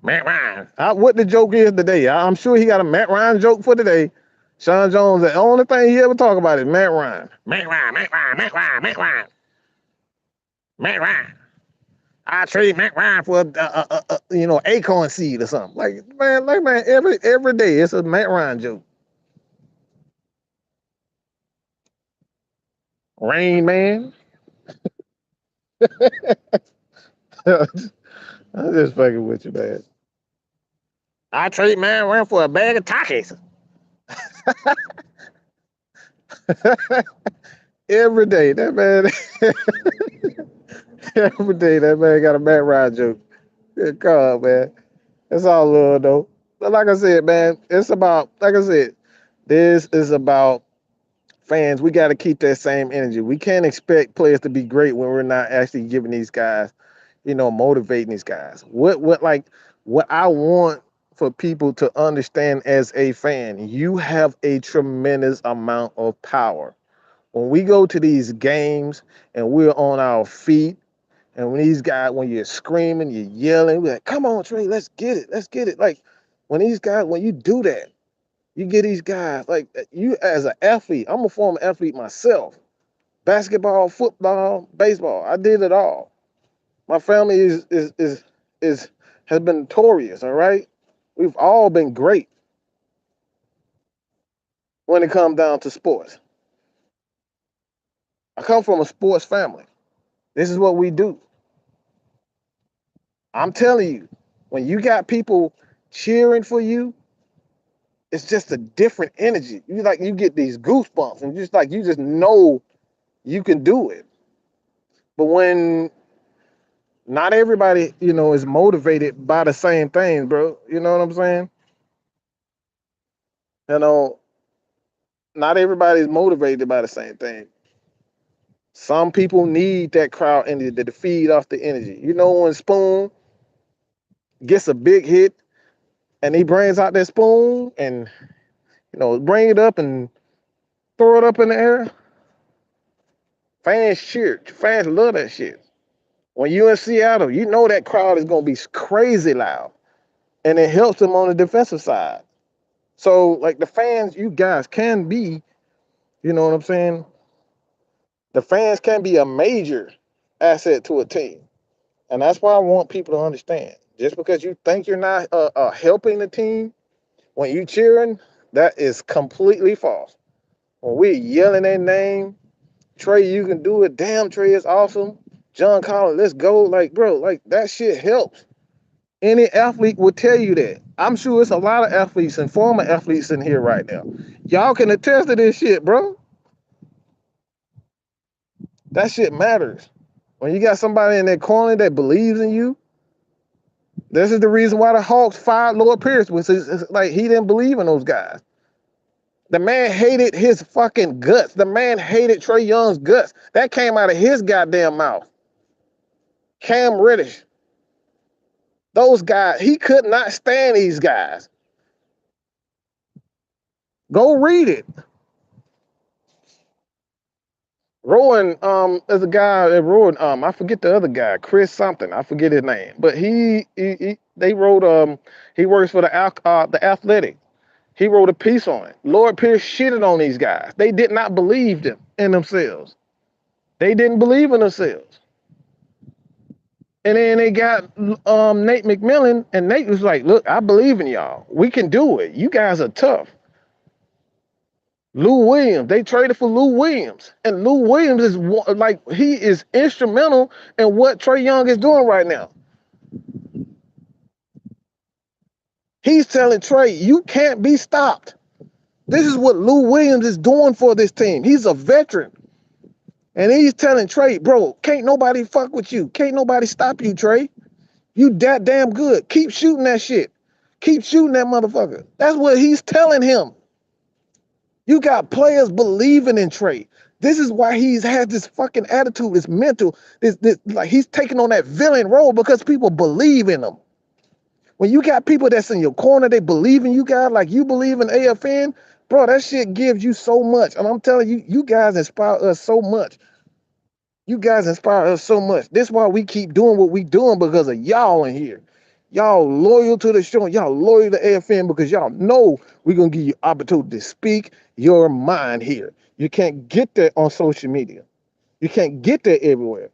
Matt Ryan. What the joke is today? I'm sure he got a Matt Ryan joke for today. Sean Jones, the only thing he ever talk about is Matt Ryan. Matt Ryan, Matt Ryan, Matt Ryan, Matt Ryan, Matt Ryan. I trade Matt Ryan for acorn seed or something. Like man, every day it's a Matt Ryan joke. Rain Man. I'm just fucking with you, man. I trade Matt Ryan for a bag of Takis. Every day, that man. Every day, that man got a Matt Ryan joke. Good God, man. It's all love, though. But like I said, man, it's about, like I said, this is about fans. We got to keep that same energy. We can't expect players to be great when we're not actually giving these guys, motivating these guys. What I want for people to understand as a fan, you have a tremendous amount of power. When we go to these games and we're on our feet, and when you're screaming, you're yelling, we're like, come on, Trey, let's get it. Let's get it. Like when you do that, you get these guys, like you as an athlete, I'm a former athlete myself. Basketball, football, baseball. I did it all. My family is has been notorious, all right? We've all been great when it comes down to sports. I come from a sports family. This is what we do. I'm telling you, when you got people cheering for you, it's just a different energy. You get these goosebumps and you just know you can do it. But when not everybody, is motivated by the same thing, bro. You know what I'm saying? You know, not everybody is motivated by the same thing. Some people need that crowd energy to feed off the energy. You know, when Spoon gets a big hit and he brings out that spoon and bring it up and throw it up in the air, fans cheer. Fans love that shit. When you in Seattle, you know that crowd is gonna be crazy loud, and it helps them on the defensive side. So, like the fans, you guys can be, you know what I'm saying? The fans can be a major asset to a team, and that's why I want people to understand. Just because you think you're not helping the team when you cheering, that is completely false. When we're yelling their name, Trey, you can do it. Damn, Trey is awesome. John Collins, let's go. Like, bro, like that shit helps. Any athlete will tell you that. I'm sure it's a lot of athletes and former athletes in here right now. Y'all can attest to this shit, bro. That shit matters. When you got somebody in that corner that believes in you, this is the reason why the Hawks fired Lloyd Pierce. Like he didn't believe in those guys. The man hated his fucking guts. The man hated Trae Young's guts. That came out of his goddamn mouth. Cam Reddish. Those guys, he could not stand these guys. Go read it. Rowan, there's a guy at Rowan, I forget the other guy, Chris something, I forget his name, but they wrote, he works for the Athletic. He wrote a piece on it. Lloyd Pierce shitted on these guys. They did not believe them in themselves. They didn't believe in themselves. And then they got Nate McMillan, and Nate was like, "Look, I believe in y'all. We can do it. You guys are tough." Lou Williams, they traded for Lou Williams, and Lou Williams is he is instrumental in what Trae Young is doing right now. He's telling Trae, "You can't be stopped." This is what Lou Williams is doing for this team. He's a veteran. And he's telling Trae, "Bro, can't nobody fuck with you. Can't nobody stop you, Trae. You that damn good. Keep shooting that shit. Keep shooting that motherfucker. That's what he's telling him. You got players believing in Trey. This is why he's had this fucking attitude, this mental, this like he's taking on that villain role because people believe in him. When you got people that's in your corner, they believe in you guys like you believe in AFN, bro, that shit gives you so much. And I'm telling you, you guys inspire us so much. You guys inspire us so much. This is why we keep doing what we doing because of y'all in here. Y'all loyal to the show. Y'all loyal to AFN because y'all know we're going to give you opportunity to speak your mind here. You can't get that on social media. You can't get that everywhere.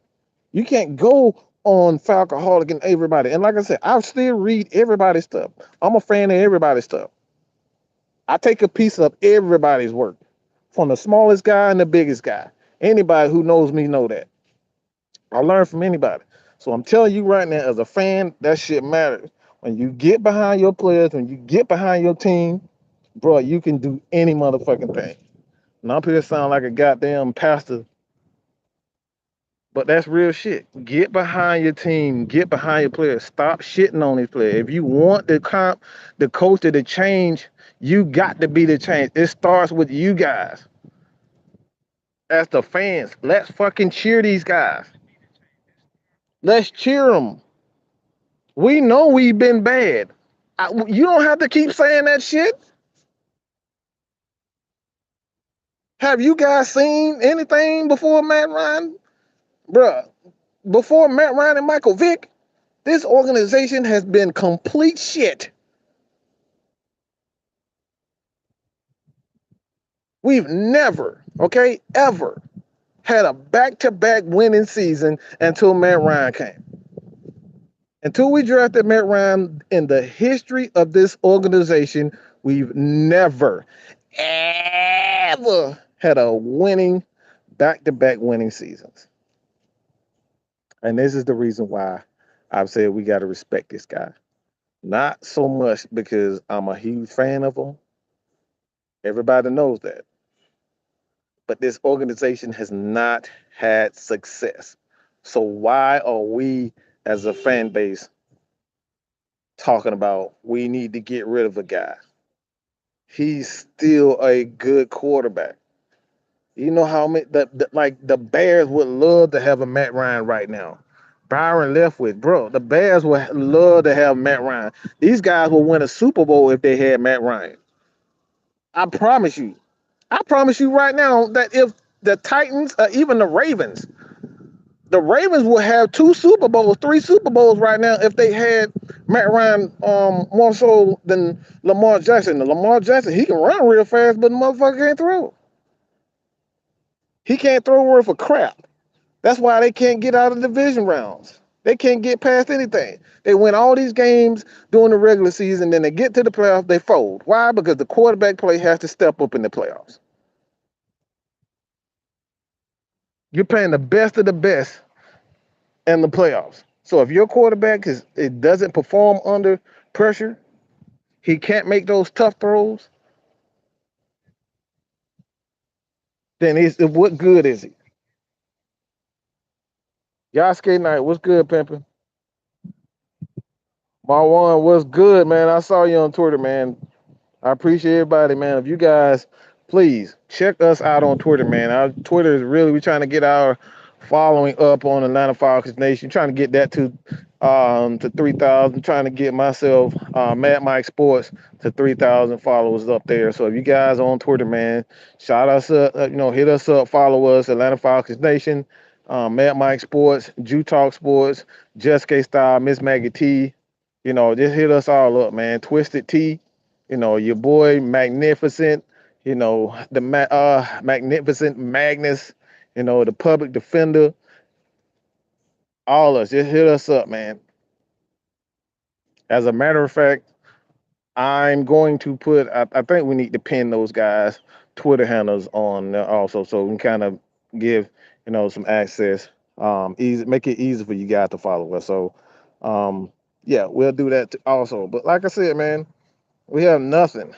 You can't go on Falcoholic and everybody. And like I said, I still read everybody's stuff. I'm a fan of everybody's stuff. I take a piece of everybody's work, from the smallest guy and the biggest guy. Anybody who knows me know that. I learn from anybody. So I'm telling you right now, as a fan, that shit matters. When you get behind your players, when you get behind your team, bro, you can do any motherfucking thing. And I'm here to sound like a goddamn pastor, but that's real shit. Get behind your team, get behind your players. Stop shitting on these players. If you want the culture to change, you got to be the change. It starts with you guys. As the fans, let's fucking cheer these guys. Let's cheer them. We know we've been bad. You don't have to keep saying that shit. Have you guys seen anything before Matt Ryan? Bruh, before Matt Ryan and Michael Vick, this organization has been complete shit. We've never, okay, ever had a back-to-back winning season until Matt Ryan came. Until we drafted Matt Ryan in the history of this organization, we've never, ever had a winning, back-to-back winning seasons. And this is the reason why I've said we got to respect this guy. Not so much because I'm a huge fan of him. Everybody knows that. But this organization has not had success. So why are we as a fan base talking about we need to get rid of a guy? He's still a good quarterback. You know how many like the Bears would love to have a Matt Ryan right now. Byron Leftwich, bro. The Bears would love to have Matt Ryan. These guys will win a Super Bowl if they had Matt Ryan. I promise you. I promise you right now that if the Titans, even the Ravens will have 2 Super Bowls, 3 Super Bowls right now if they had Matt Ryan more so than Lamar Jackson. Lamar Jackson, he can run real fast, but the motherfucker can't throw. He can't throw worth a crap. That's why they can't get out of division rounds. They can't get past anything. They win all these games during the regular season, then they get to the playoffs, they fold. Why? Because the quarterback play has to step up in the playoffs. You're playing the best of the best in the playoffs. So if your quarterback it doesn't perform under pressure, he can't make those tough throws, then what good is he? Yasuke Knight, what's good, pimpin'? Marwan, what's good, man? I saw you on Twitter, man. I appreciate everybody, man. If you guys, please check us out on Twitter, man. Our Twitter is really, we're trying to get our following up on Atlanta Falcons Nation, trying to get that to 3,000, trying to get myself, Mad Mike Sports, to 3,000 followers up there. So if you guys are on Twitter, man, shout us up, hit us up, follow us, Atlanta Falcons Nation, Mad Mike Sports, Jew Talk Sports, Just K Style, Miss Maggie T. Just hit us all up, man. Twisted T. Your boy Magnificent, the Magnificent Magnus, the public defender, all us. Just hit us up, man. As a matter of fact, I'm going to put, I think we need to pin those guys' Twitter handles on there also so we can kind of give, some access. Easy, make it easy for you guys to follow us. So, yeah, we'll do that also. But like I said, man, we have nothing.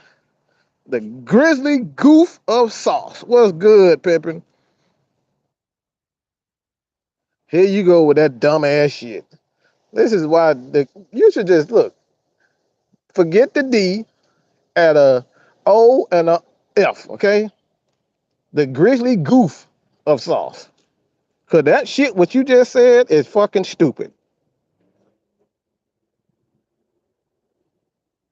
The Grizzly Goof of Sauce. What's good, Pippin? Here you go with that dumb ass shit. This is why you should just look. Forget the D, at a O and a F, okay? The Grizzly Goof of sauce. Cause that shit, what you just said, is fucking stupid.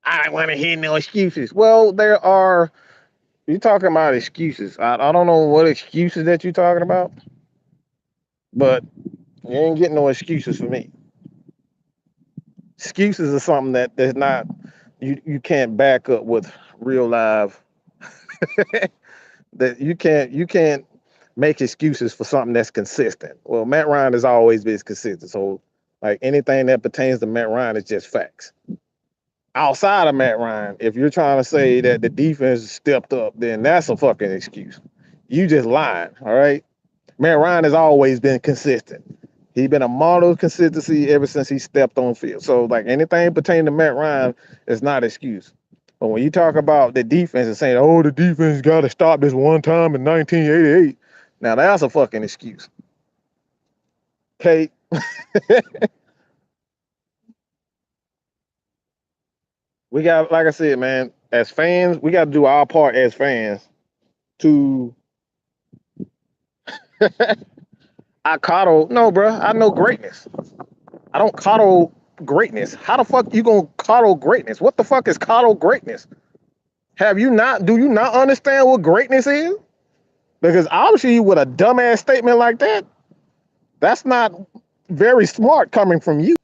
I don't want to hear no excuses. Well, there are. You talking about excuses? I don't know what excuses that you're talking about, but you ain't getting no excuses for me. Excuses are something that's not you can't back up with real live. That you can't make excuses for something that's consistent. Well, Matt Ryan has always been consistent, so like anything that pertains to Matt Ryan is just facts. Outside of Matt Ryan, if you're trying to say that the defense stepped up, then that's a fucking excuse. You just lying, all right? Matt Ryan has always been consistent. He's been a model of consistency ever since he stepped on field. So like anything pertaining to Matt Ryan is not an excuse. But when you talk about the defense and saying, "Oh, the defense got to stop this one time in 1988," now that's a fucking excuse. Okay, we got, like I said, man, as fans, we got to do our part as fans to. I coddle, no, bro. I know greatness. I don't coddle greatness. How the fuck you gonna coddle greatness? What the fuck is coddle greatness? Have you not? Do you not understand what greatness is? Because obviously, with a dumbass statement like that, that's not very smart coming from you.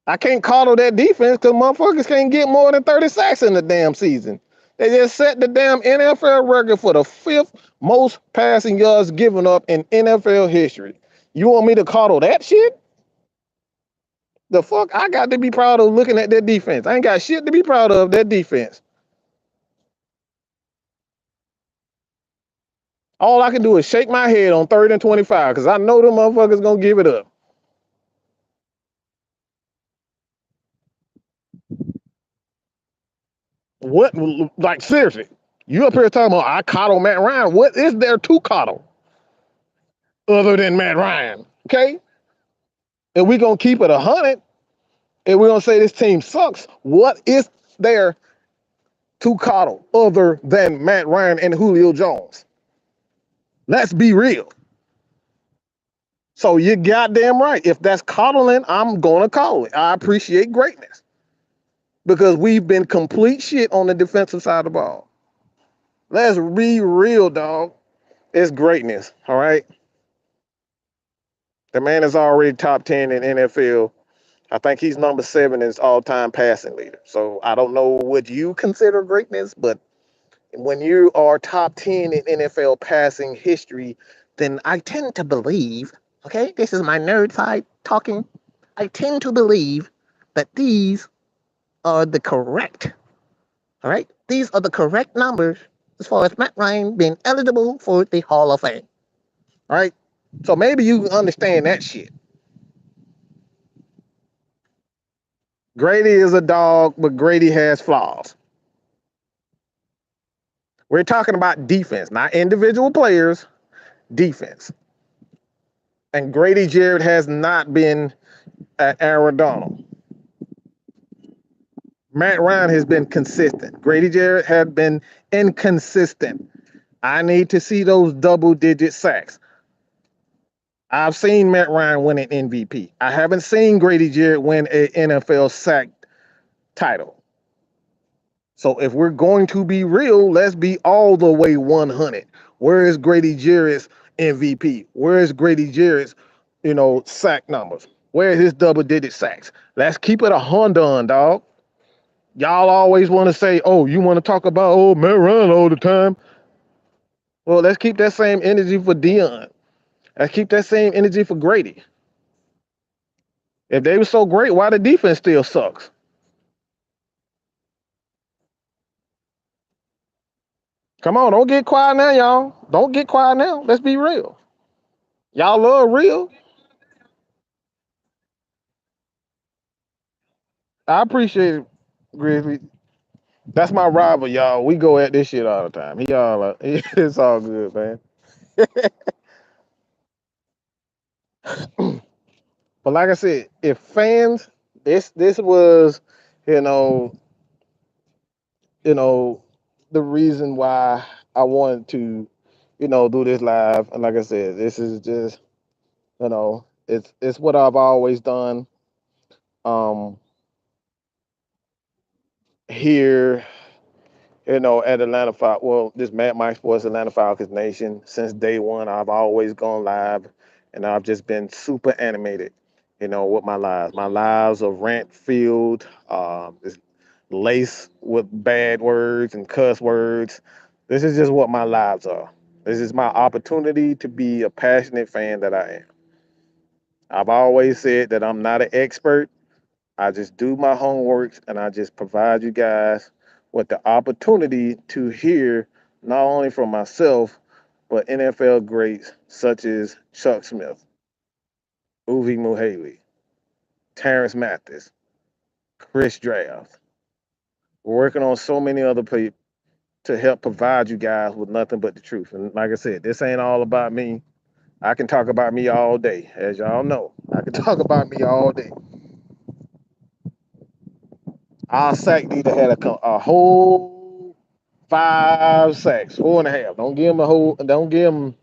I can't coddle that defense because motherfuckers can't get more than 30 sacks in the damn season. They just set the damn NFL record for the fifth most passing yards given up in NFL history. You want me to coddle that shit? The fuck I got to be proud of looking at that defense. I ain't got shit to be proud of that defense. All I can do is shake my head on 3rd and 25 because I know them motherfuckers gonna give it up. What, like, seriously, you up here talking about I coddle Matt Ryan. What is there to coddle other than Matt Ryan? Okay? And we gonna keep it 100 and we're gonna say this team sucks. What is there to coddle other than Matt Ryan and Julio Jones? Let's be real. So you goddamn right. If that's coddling, I'm gonna call it. I appreciate greatness because we've been complete shit on the defensive side of the ball. Let's be real, dog. It's greatness. All right. The man is already top 10 in NFL. I think he's number 7 in his all-time passing leader. So I don't know what you consider greatness, but when you are top 10 in NFL passing history, then I tend to believe, okay, this is my nerd side talking. I tend to believe that these are the correct, all right? These are the correct numbers as far as Matt Ryan being eligible for the Hall of Fame, all right? So maybe you can understand that shit. Grady is a dog, but Grady has flaws. We're talking about defense, not individual players, defense. And Grady Jarrett has not been at Aaron Donald. Matt Ryan has been consistent. Grady Jarrett had been inconsistent. I need to see those double digit sacks. I've seen Matt Ryan win an MVP. I haven't seen Grady Jarrett win an NFL sack title. So if we're going to be real, let's be all the way 100. Where is Grady Jarrett's MVP? Where is Grady Jarrett's, sack numbers? Where is his double digit sacks? Let's keep it a Honda, dog. Y'all always want to say, "Oh, you want to talk about Matt Ryan all the time." Well, let's keep that same energy for Dion. Let's keep that same energy for Grady. If they were so great, why the defense still sucks? Come on, don't get quiet now, y'all. Don't get quiet now. Let's be real. Y'all love real. I appreciate it, Grizzly. That's my rival, y'all. We go at this shit all the time. It's all good, man. But like I said, if fans, this was, you know, you know, the reason why I wanted to, do this live. And like I said, this is just, it's what I've always done. Um, here, at Atlanta Falcons. Well, this Matt Mike Sports Atlanta Falcons Nation. Since day one, I've always gone live, and I've just been super animated. With my lives. My lives are rant filled. It's laced with bad words and cuss words. This is just what my lives are. This is my opportunity to be a passionate fan that I am. I've always said that I'm not an expert. I just do my homework and I just provide you guys with the opportunity to hear not only from myself, but NFL greats such as Chuck Smith, Uwe Muhele, Terrence Mathis, Chris Draft. We're working on so many other people to help provide you guys with nothing but the truth. And like I said, this ain't all about me. I can talk about me all day, as y'all know. I can talk about me all day. Our sack leader had a whole 5 sacks, 4.5. Don't give him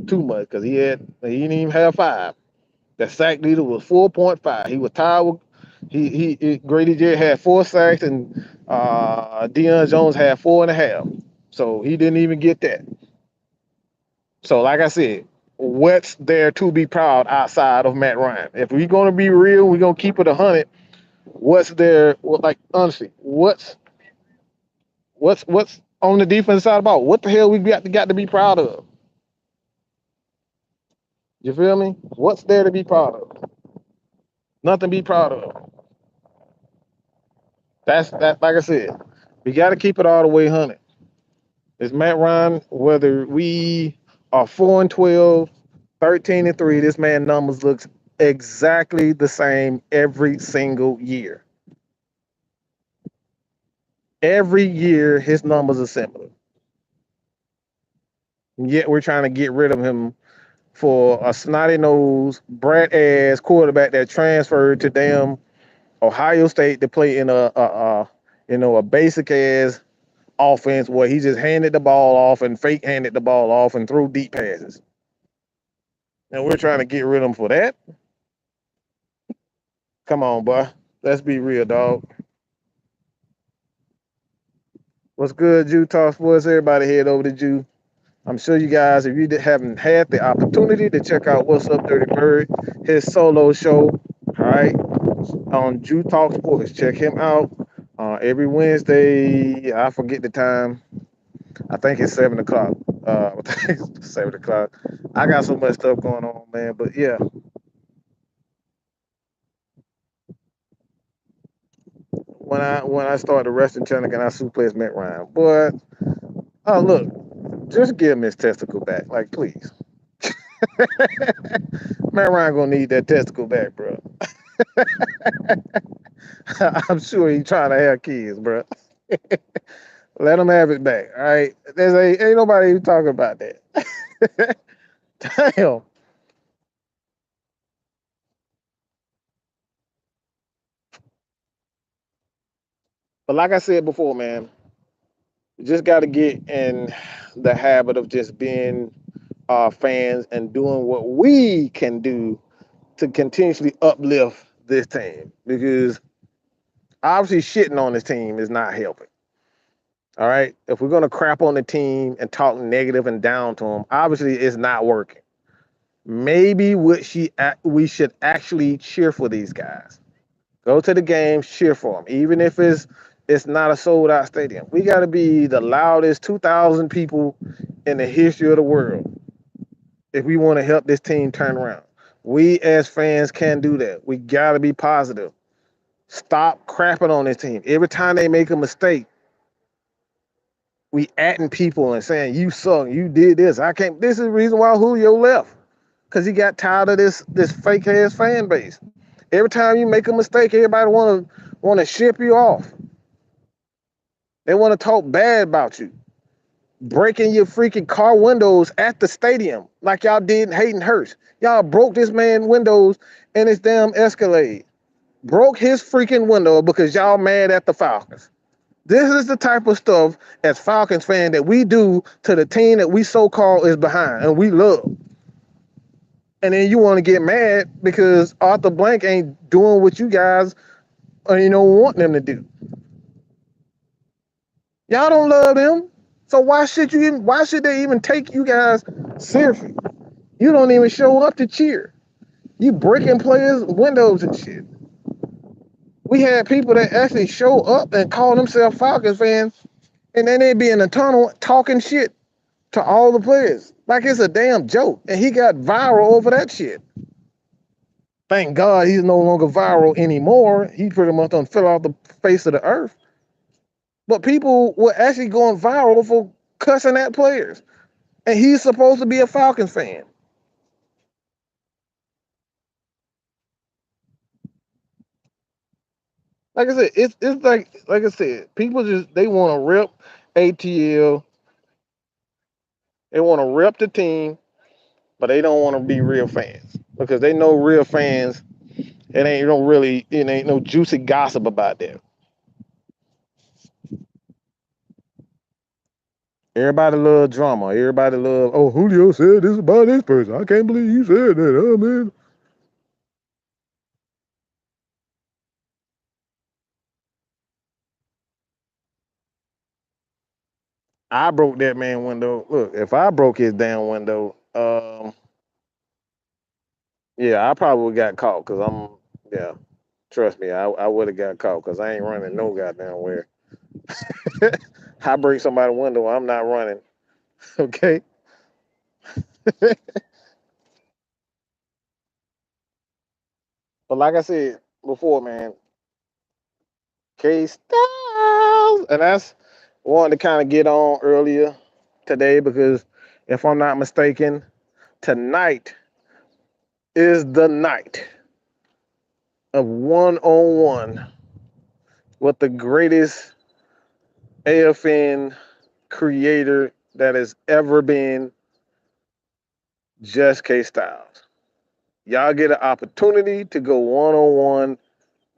too much because he didn't even have 5. The sack leader was 4.5. He was tied with Grady Jarrett had 4 sacks and Deion Jones had 4.5. So he didn't even get that. So like I said, what's there to be proud outside of Matt Ryan? If we're gonna be real, we're gonna keep it 100. What's there? Like honestly, what's on the defense side about? What the hell we got to be proud of? You feel me? What's there to be proud of? Nothing to be proud of. That's that. Like I said, we got to keep it all the way 100. It's Matt Ryan. Whether we are 4-12, 13-3, this man numbers looks exactly the same every single year. Every year, his numbers are similar. Yet we're trying to get rid of him for a snotty nose, brat ass quarterback that transferred to damn Ohio State to play in a basic ass offense where he just handed the ball off and fake handed the ball off and threw deep passes. And we're trying to get rid of him for that. Come on, boy. Let's be real, dog. What's good, Jew Talk Sports? Everybody head over to Jew. I'm sure you guys, if you haven't had the opportunity to check out What's Up Dirty Bird, his solo show, all right, on Jew Talk Sports. Check him out every Wednesday. I forget the time. I think it's 7 o'clock. 7 o'clock. I got so much stuff going on, man. But yeah, when I started the wrestling channel and I suplex Matt Ryan, but oh look, just give him his testicle back, like please. Matt Ryan gonna need that testicle back, bro. I'm sure he's trying to have kids, bro. Let him have it back. All right. Ain't nobody even talking about that. Damn. But like I said before, man, you just got to get in the habit of just being fans and doing what we can do to continuously uplift this team because obviously shitting on this team is not helping. All right. If we're going to crap on the team and talk negative and down to them, obviously it's not working. Maybe we should actually cheer for these guys. Go to the game, cheer for them, even if it's not a sold out stadium. We got to be the loudest 2,000 people in the history of the world if we want to help this team turn around. We as fans can do that. We got to be positive. Stop crapping on this team. Every time they make a mistake, we atting people and saying you suck, you did this. I can't. This is the reason why Julio left because he got tired of this fake ass fan base. Every time you make a mistake, everybody want to ship you off. They want to talk bad about you. breaking your freaking car windows at the stadium like y'all did in Hayden Hurst. Y'all broke this man windows in his damn Escalade. Broke his freaking window because y'all mad at the Falcons. This is the type of stuff as Falcons fan that we do to the team that we so-called is behind and we love. And then you want to get mad because Arthur Blank ain't doing what you guys want them to do. Y'all don't love them. So why should they even take you guys seriously? You don't even show up to cheer. You breaking players' windows and shit. We had people that actually show up and call themselves Falcons fans, and then they be in the tunnel talking shit to all the players. Like it's a damn joke. And he got viral over that shit. Thank God he's no longer viral anymore. He pretty much done fell off the face of the earth. But people were actually going viral for cussing at players. And he's supposed to be a Falcons fan. Like I said, it's like I said, people just they want to rip ATL, they want to rip the team, but they don't want to be real fans because they know real fans. It ain't no juicy gossip about that. Everybody love drama. Everybody love. Oh, Julio said this about this person. I can't believe you said that. Oh man. I broke that man window. Look, if I broke his damn window, yeah, I probably would got caught because yeah, trust me, I would have got caught because I ain't running no goddamn where. I break somebody's window, I'm not running. Okay. But like I said before, man, K Styles, and that's wanted to kind of get on earlier today because if I'm not mistaken, tonight is the night of one-on-one with the greatest AFN creator that has ever been, just K Styles. Y'all get an opportunity to go one-on-one,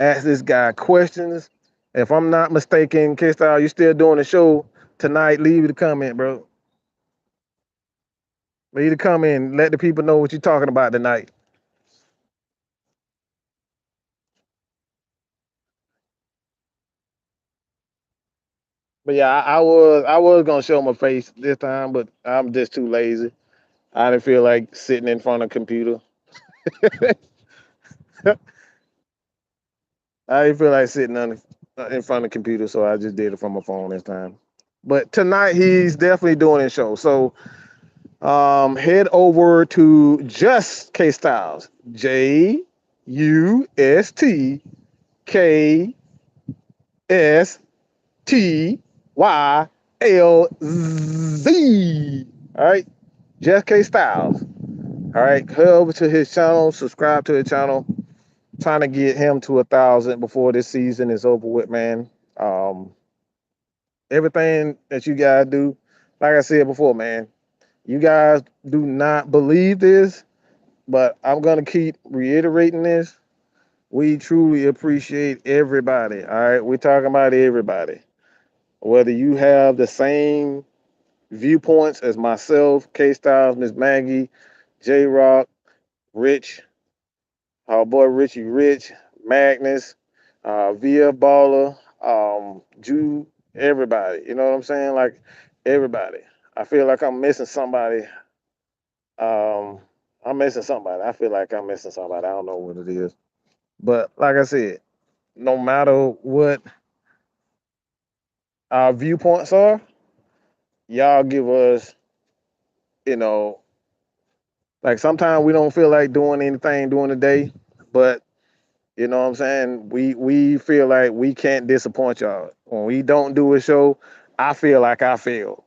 ask this guy questions. If I'm not mistaken, K Styles, you still doing the show tonight? Leave the comment, bro. Leave the comment. Let the people know what you're talking about tonight. But yeah, I was gonna show my face this time, but I'm just too lazy. I didn't feel like sitting in front of a computer. I didn't feel like sitting in front of the computer, so I just did it from my phone this time. But tonight he's definitely doing his show. So head over to Just K Styles. JUSTKSTYLZ. All right. Just K Styles. All right. Head over to his channel, subscribe to the channel. Trying to get him to 1,000 before this season is over with, man. Um, Everything that you guys do, like I said before, man, you guys do not believe this, but I'm gonna keep reiterating this. We truly appreciate everybody. All right, we're talking about everybody. Whether you have the same viewpoints as myself, K Styles, Miss Maggie, J Rock, Rich, our boy Richie Rich, Magnus, Via Baller, Jew, everybody. You know what I'm saying? Like everybody. I feel like I'm missing somebody. Um, I'm missing somebody. I feel like I'm missing somebody. I don't know what it is. But like I said, no matter what our viewpoints are, y'all give us, you know, like sometimes we don't feel like doing anything during the day, but you know what I'm saying? We feel like we can't disappoint y'all. When we don't do a show, I feel like I failed.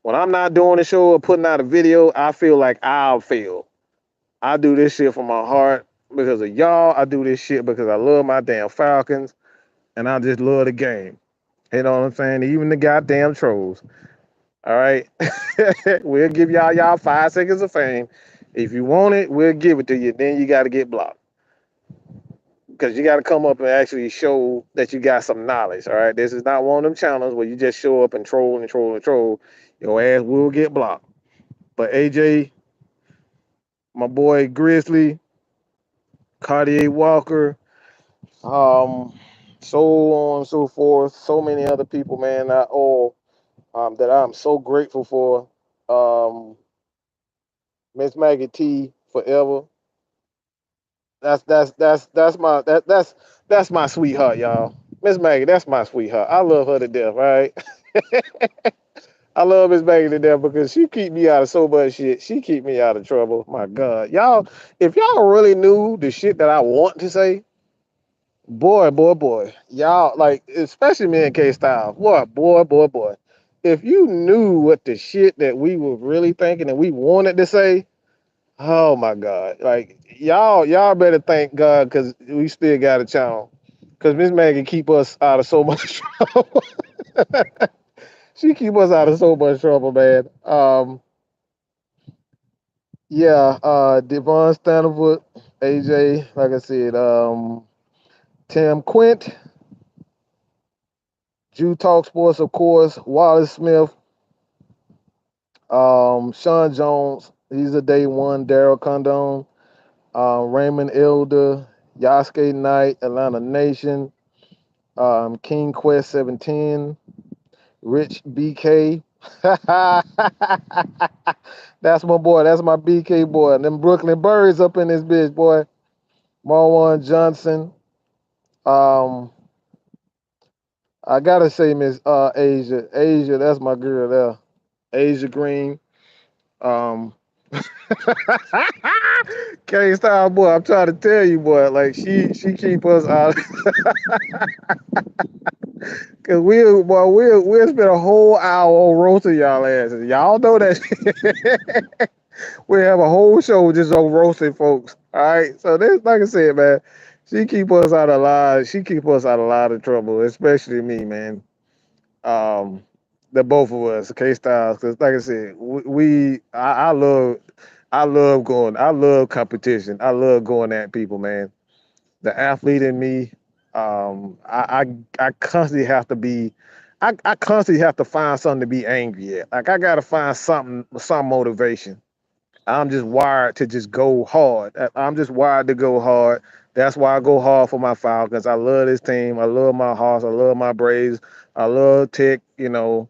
When I'm not doing a show or putting out a video, I feel like I'll fail. I do this shit from my heart because of y'all. I do this shit because I love my damn Falcons and I just love the game. You know what I'm saying? Even the goddamn trolls. All right. We'll give y'all 5 seconds of fame. If you want it, we'll give it to you. Then you got to get blocked because you got to come up and actually show that you got some knowledge. All right. This is not one of them channels where you just show up and troll and troll and troll. Your ass will get blocked. But AJ, my boy Grizzly, Cartier Walker, um, so on and so forth, so many other people, man, that all that I'm so grateful for. Um, Miss Maggie T forever. That's my sweetheart, y'all. Miss Maggie, that's my sweetheart. I love her to death, right? I love Miss Maggie to death because she keep me out of so much shit. She keep me out of trouble. My God. Y'all, if y'all really knew the shit that I want to say, boy. Y'all like, especially me and K Style. Boy. If you knew what the shit that we were really thinking and we wanted to say, oh my God. Like y'all better thank God because we still got a channel. Cause Miss Maggie keep us out of so much trouble. She keep us out of so much trouble, man. Yeah, Devon Stanwood, AJ, like I said, Tim Quint, Jew Talk Sports, of course, Wallace Smith, Sean Jones, he's a day one, Daryl Condon, Raymond Elder, Yasuke Knight, Atlanta Nation, King Quest 17, Rich BK. That's my boy. That's my BK boy. Them Brooklyn Birds up in this bitch, boy. Marwan Johnson. Um, I gotta say, Miss Asia. Asia, that's my girl there. Asia Green. Um K Style boy, I'm trying to tell you, boy. Like she keep us out. Cause we'll spend a whole hour on roasting y'all asses. Y'all know that. We have a whole show just on roasting folks. All right. So this, like I said, man, she keep us out of a lot. She keep us out of a lot of trouble, especially me, man. Um, the both of us, K Styles, because like I said, I love going, I love competition. I love going at people, man. The athlete in me, I constantly have to be, I constantly have to find something to be angry at. Like I gotta find something, some motivation. I'm just wired to just go hard. I'm just wired to go hard. That's why I go hard for my Falcons. I love this team. I love my Hawks. I love my Braves. I love Tech. You know,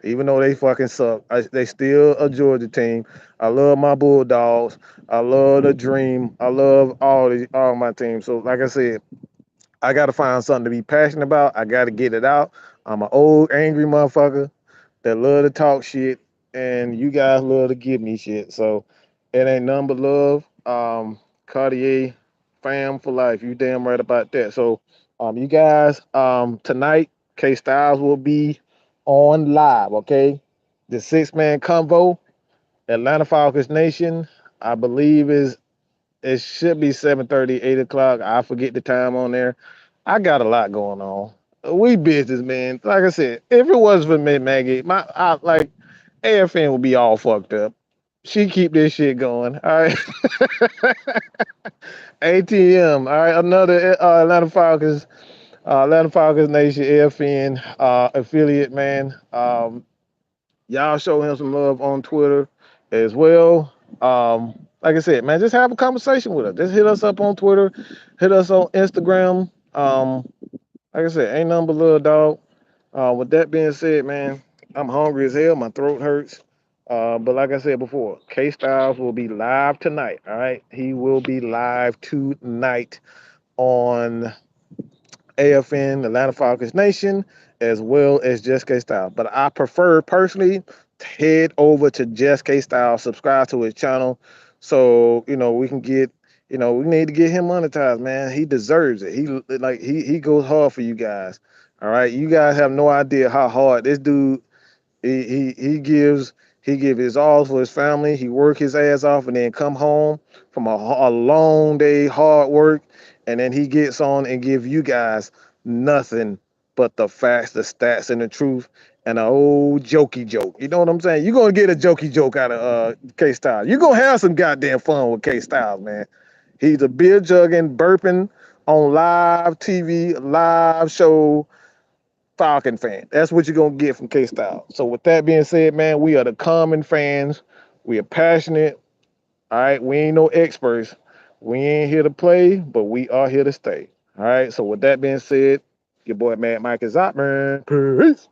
even though they fucking suck, they still a Georgia team. I love my Bulldogs. I love the Dream. I love all my teams. So, like I said, I got to find something to be passionate about. I got to get it out. I'm an old angry motherfucker that love to talk shit, and you guys love to give me shit. So it ain't nothing but love. Cartier, fam for life. You damn right about that. So you guys, tonight K Styles will be on live. Okay, the 6-man convo, Atlanta Falcons Nation. I believe is it should be 7:30, 8 o'clock. I forget the time on there. I got a lot going on. We business, man. Like I said, if it wasn't for me, Maggie, like AFN would be all fucked up. She keep this shit going. All right. ATM. All right. Another Atlanta Falcons Nation AFN affiliate, man. Y'all show him some love on Twitter as well. Like I said, man, just have a conversation with us. Just hit us up on Twitter, hit us on Instagram. Like I said, ain't nothing but love, dog. With that being said, man, I'm hungry as hell. My throat hurts. But like I said before, K Styles will be live tonight. All right, he will be live tonight on AFN, Atlanta Falcons Nation, as well as Just K Style. But I prefer personally to head over to Just K Style, subscribe to his channel, so we can get. We need to get him monetized, man. He deserves it. He goes hard for you guys. All right, you guys have no idea how hard this dude he give his all for his family. He work his ass off and then come home from a long day hard work, and then he gets on and give you guys nothing but the facts, the stats, and the truth, and an old jokey joke. You know what I'm saying? You're gonna get a jokey joke out of K Styles. You're gonna have some goddamn fun with K Styles, man. He's a beer jugging, burping on live TV, live show Falcon fan. That's what you're gonna get from K Styles. So with that being said, man, we are the common fans. We are passionate. All right, we ain't no experts. We ain't here to play, but we are here to stay. All right. So with that being said, your boy Mad Mike is out, man. Peace.